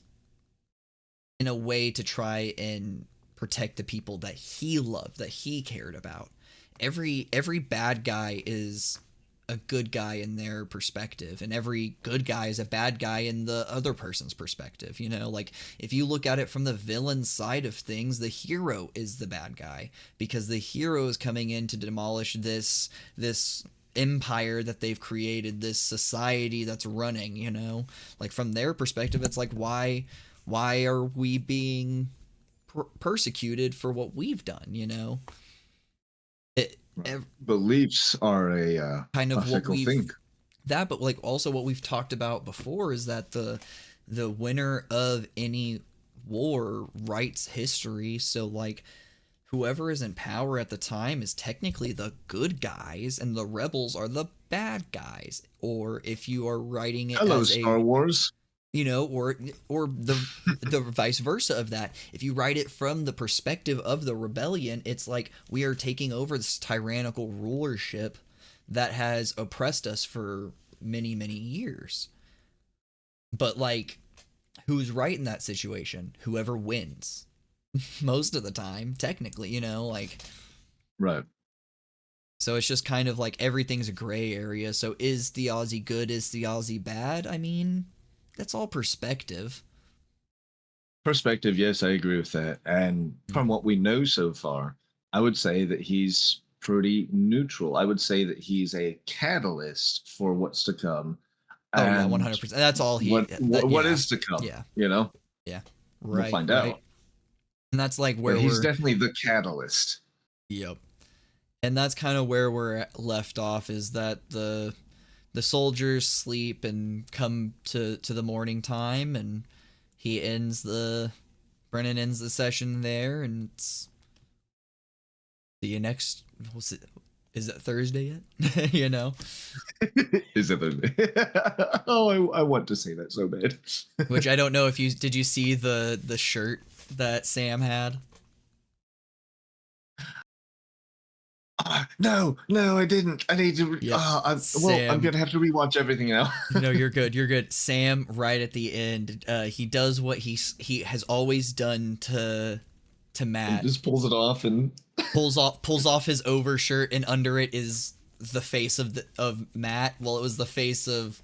in a way to try and protect the people that he loved, that he cared about. Every bad guy is a good guy in their perspective, and every good guy is a bad guy in the other person's perspective. Like if you look at it from the villain side of things, the hero is the bad guy because the hero is coming in to demolish this empire that they've created, this society that's running. Like from their perspective, it's like, why are we being persecuted for what we've done? Beliefs are a kind of what we've thing. That, but like also what we've talked about before is that the winner of any war writes history. So like whoever is in power at the time is technically the good guys and the rebels are the bad guys. Or if you are writing it as Star Wars, or the vice versa of that. If you write it from the perspective of the rebellion, it's like we are taking over this tyrannical rulership that has oppressed us for many, many years. But like, who's right in that situation? Whoever wins. Most of the time, technically, like right. So it's just kind of like everything's a gray area. So is the Aussie good? Is the Aussie bad? I mean, that's all perspective. perspective, yes, I agree with that. And from Mhm. what we know so far, I would say that he's pretty neutral. I would say that he's a catalyst for what's to come Oh yeah, and 100%. That's all what he that what yeah. is to come. Yeah. You know, Yeah. we'll Right, find right. out. And that's like But where he's we're definitely the catalyst. yep. And that's kind of where we're left off is that the soldiers sleep and come to the morning time and he ends the Brennan ends the session there and it's see you next what's it is it Thursday yet? You know? Is it the oh, I want to say that so bad. Which I don't know if you did you see the shirt that Sam had? No, no, I didn't. I need to. Yep. Well, I'm Sam gonna have to rewatch everything now. no, you're good. You're good. Sam, right at the end, he does what he has always done to And Matt. just pulls it off and Pulls off his overshirt, and under it is the face of Matt. Well, it was the face of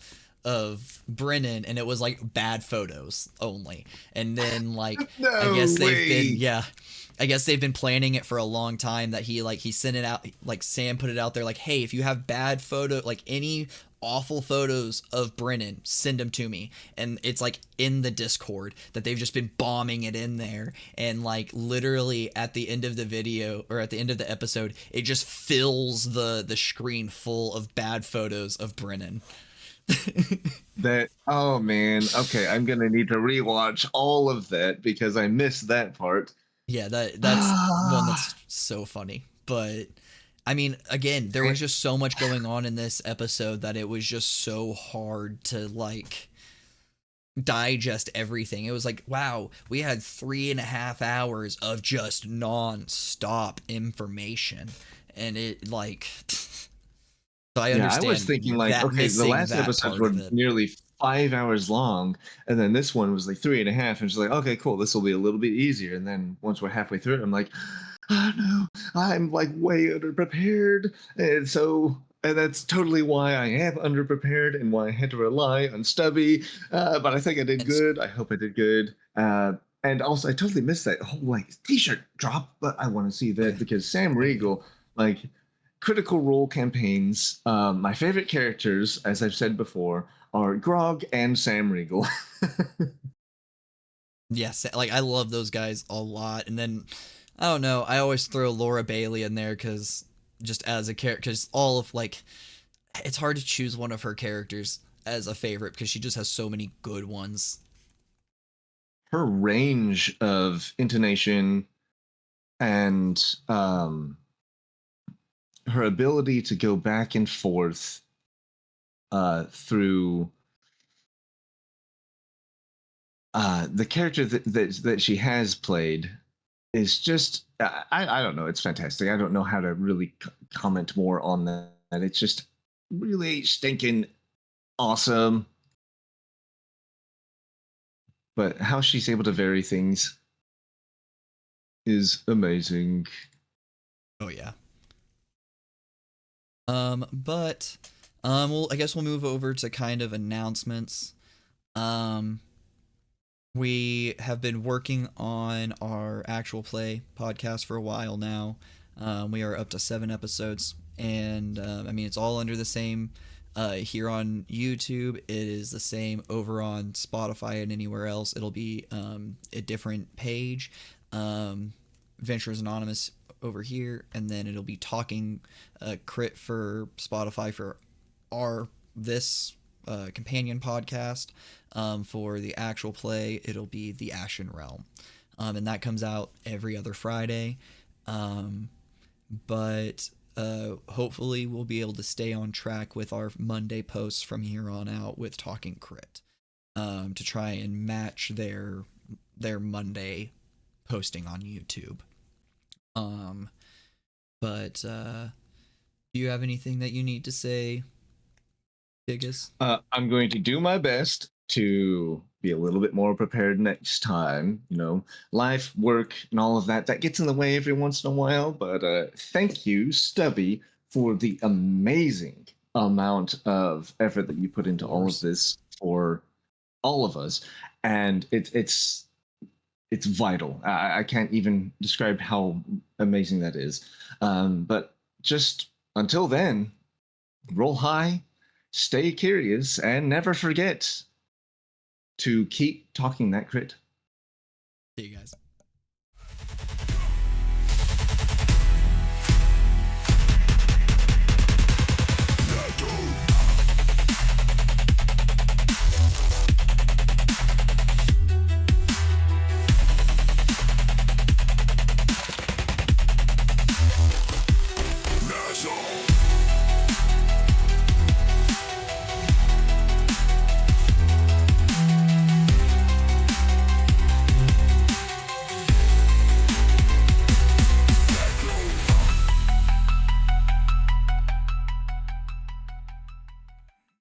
Brennan, and it was like bad photos only. And then like I no guess they've been way. yeah. I guess they've been planning it for a long time that he sent it out like Sam put it out there like hey if you have bad photo like any awful photos of Brennan send them to me and it's like in the Discord that they've just been bombing it in there and like literally at the end of the video or at the end of the episode it just fills the screen full of bad photos of Brennan. That oh man. Okay, I'm gonna need to rewatch all of that because I missed that part. Yeah, that's one that's so funny. But I mean, again, there was just so much going on in this episode that it was just so hard to like digest everything. It was like, wow, we had 3.5 hours of just non-stop information. And it like so I Yeah, I was understand thinking like, that okay, the missing last that episodes part were of it. nearly 5 hours long, and then this one was like 3.5, and she's like, okay, cool, this will be a little bit easier. And then once we're halfway through it, I'm like, oh no, I'm like way underprepared. And that's totally why I am underprepared and why I had to rely on Stubby. But I think I did And good. I hope I did good. And also, I totally missed that whole like t-shirt drop, but I want to see oh that yeah. because Sam Oh yeah. Riegel, like Critical Role campaigns. My favorite characters, as I've said before, are Grog and Sam Riegel. Yes, like I love those guys a lot. And then I don't know, I always throw Laura Bailey in there because just as a character, because all of like it's hard to choose one of her characters as a favorite because she just has so many good ones. Her range of intonation and her ability to go back and forth through the character that she has played is just I don't know, it's fantastic. I don't know how to really comment more on that. It's just really stinking awesome. But how she's able to vary things is amazing. Oh yeah. But well, I guess we'll move over to kind of announcements. Um, we have been working on our actual play podcast for a while now. We are up to 7 episodes, and I mean it's all under the same. Here on YouTube, it is the same over on Spotify and anywhere else. It'll be a different page. Ventures Anonymous over here, and then it'll be talking crit for Spotify for our this companion podcast. For the actual play, it'll be the Ashen Realm, and that comes out every other Friday. But hopefully, we'll be able to stay on track with our Monday posts from here on out with Talking Crit to try and match their Monday posting on YouTube. Um, but do you have anything that you need to say, Gygis? I'm going to do my best to be a little bit more prepared next time. You know, life, work, and all of that gets in the way every once in a while. But thank you, Stubby, for the amazing amount of effort that you put Of into all of course. this for all of us. And it's it's vital. I can't even describe how amazing that is. But just until then, roll high, stay curious, and never forget to keep talking that crit. See you guys.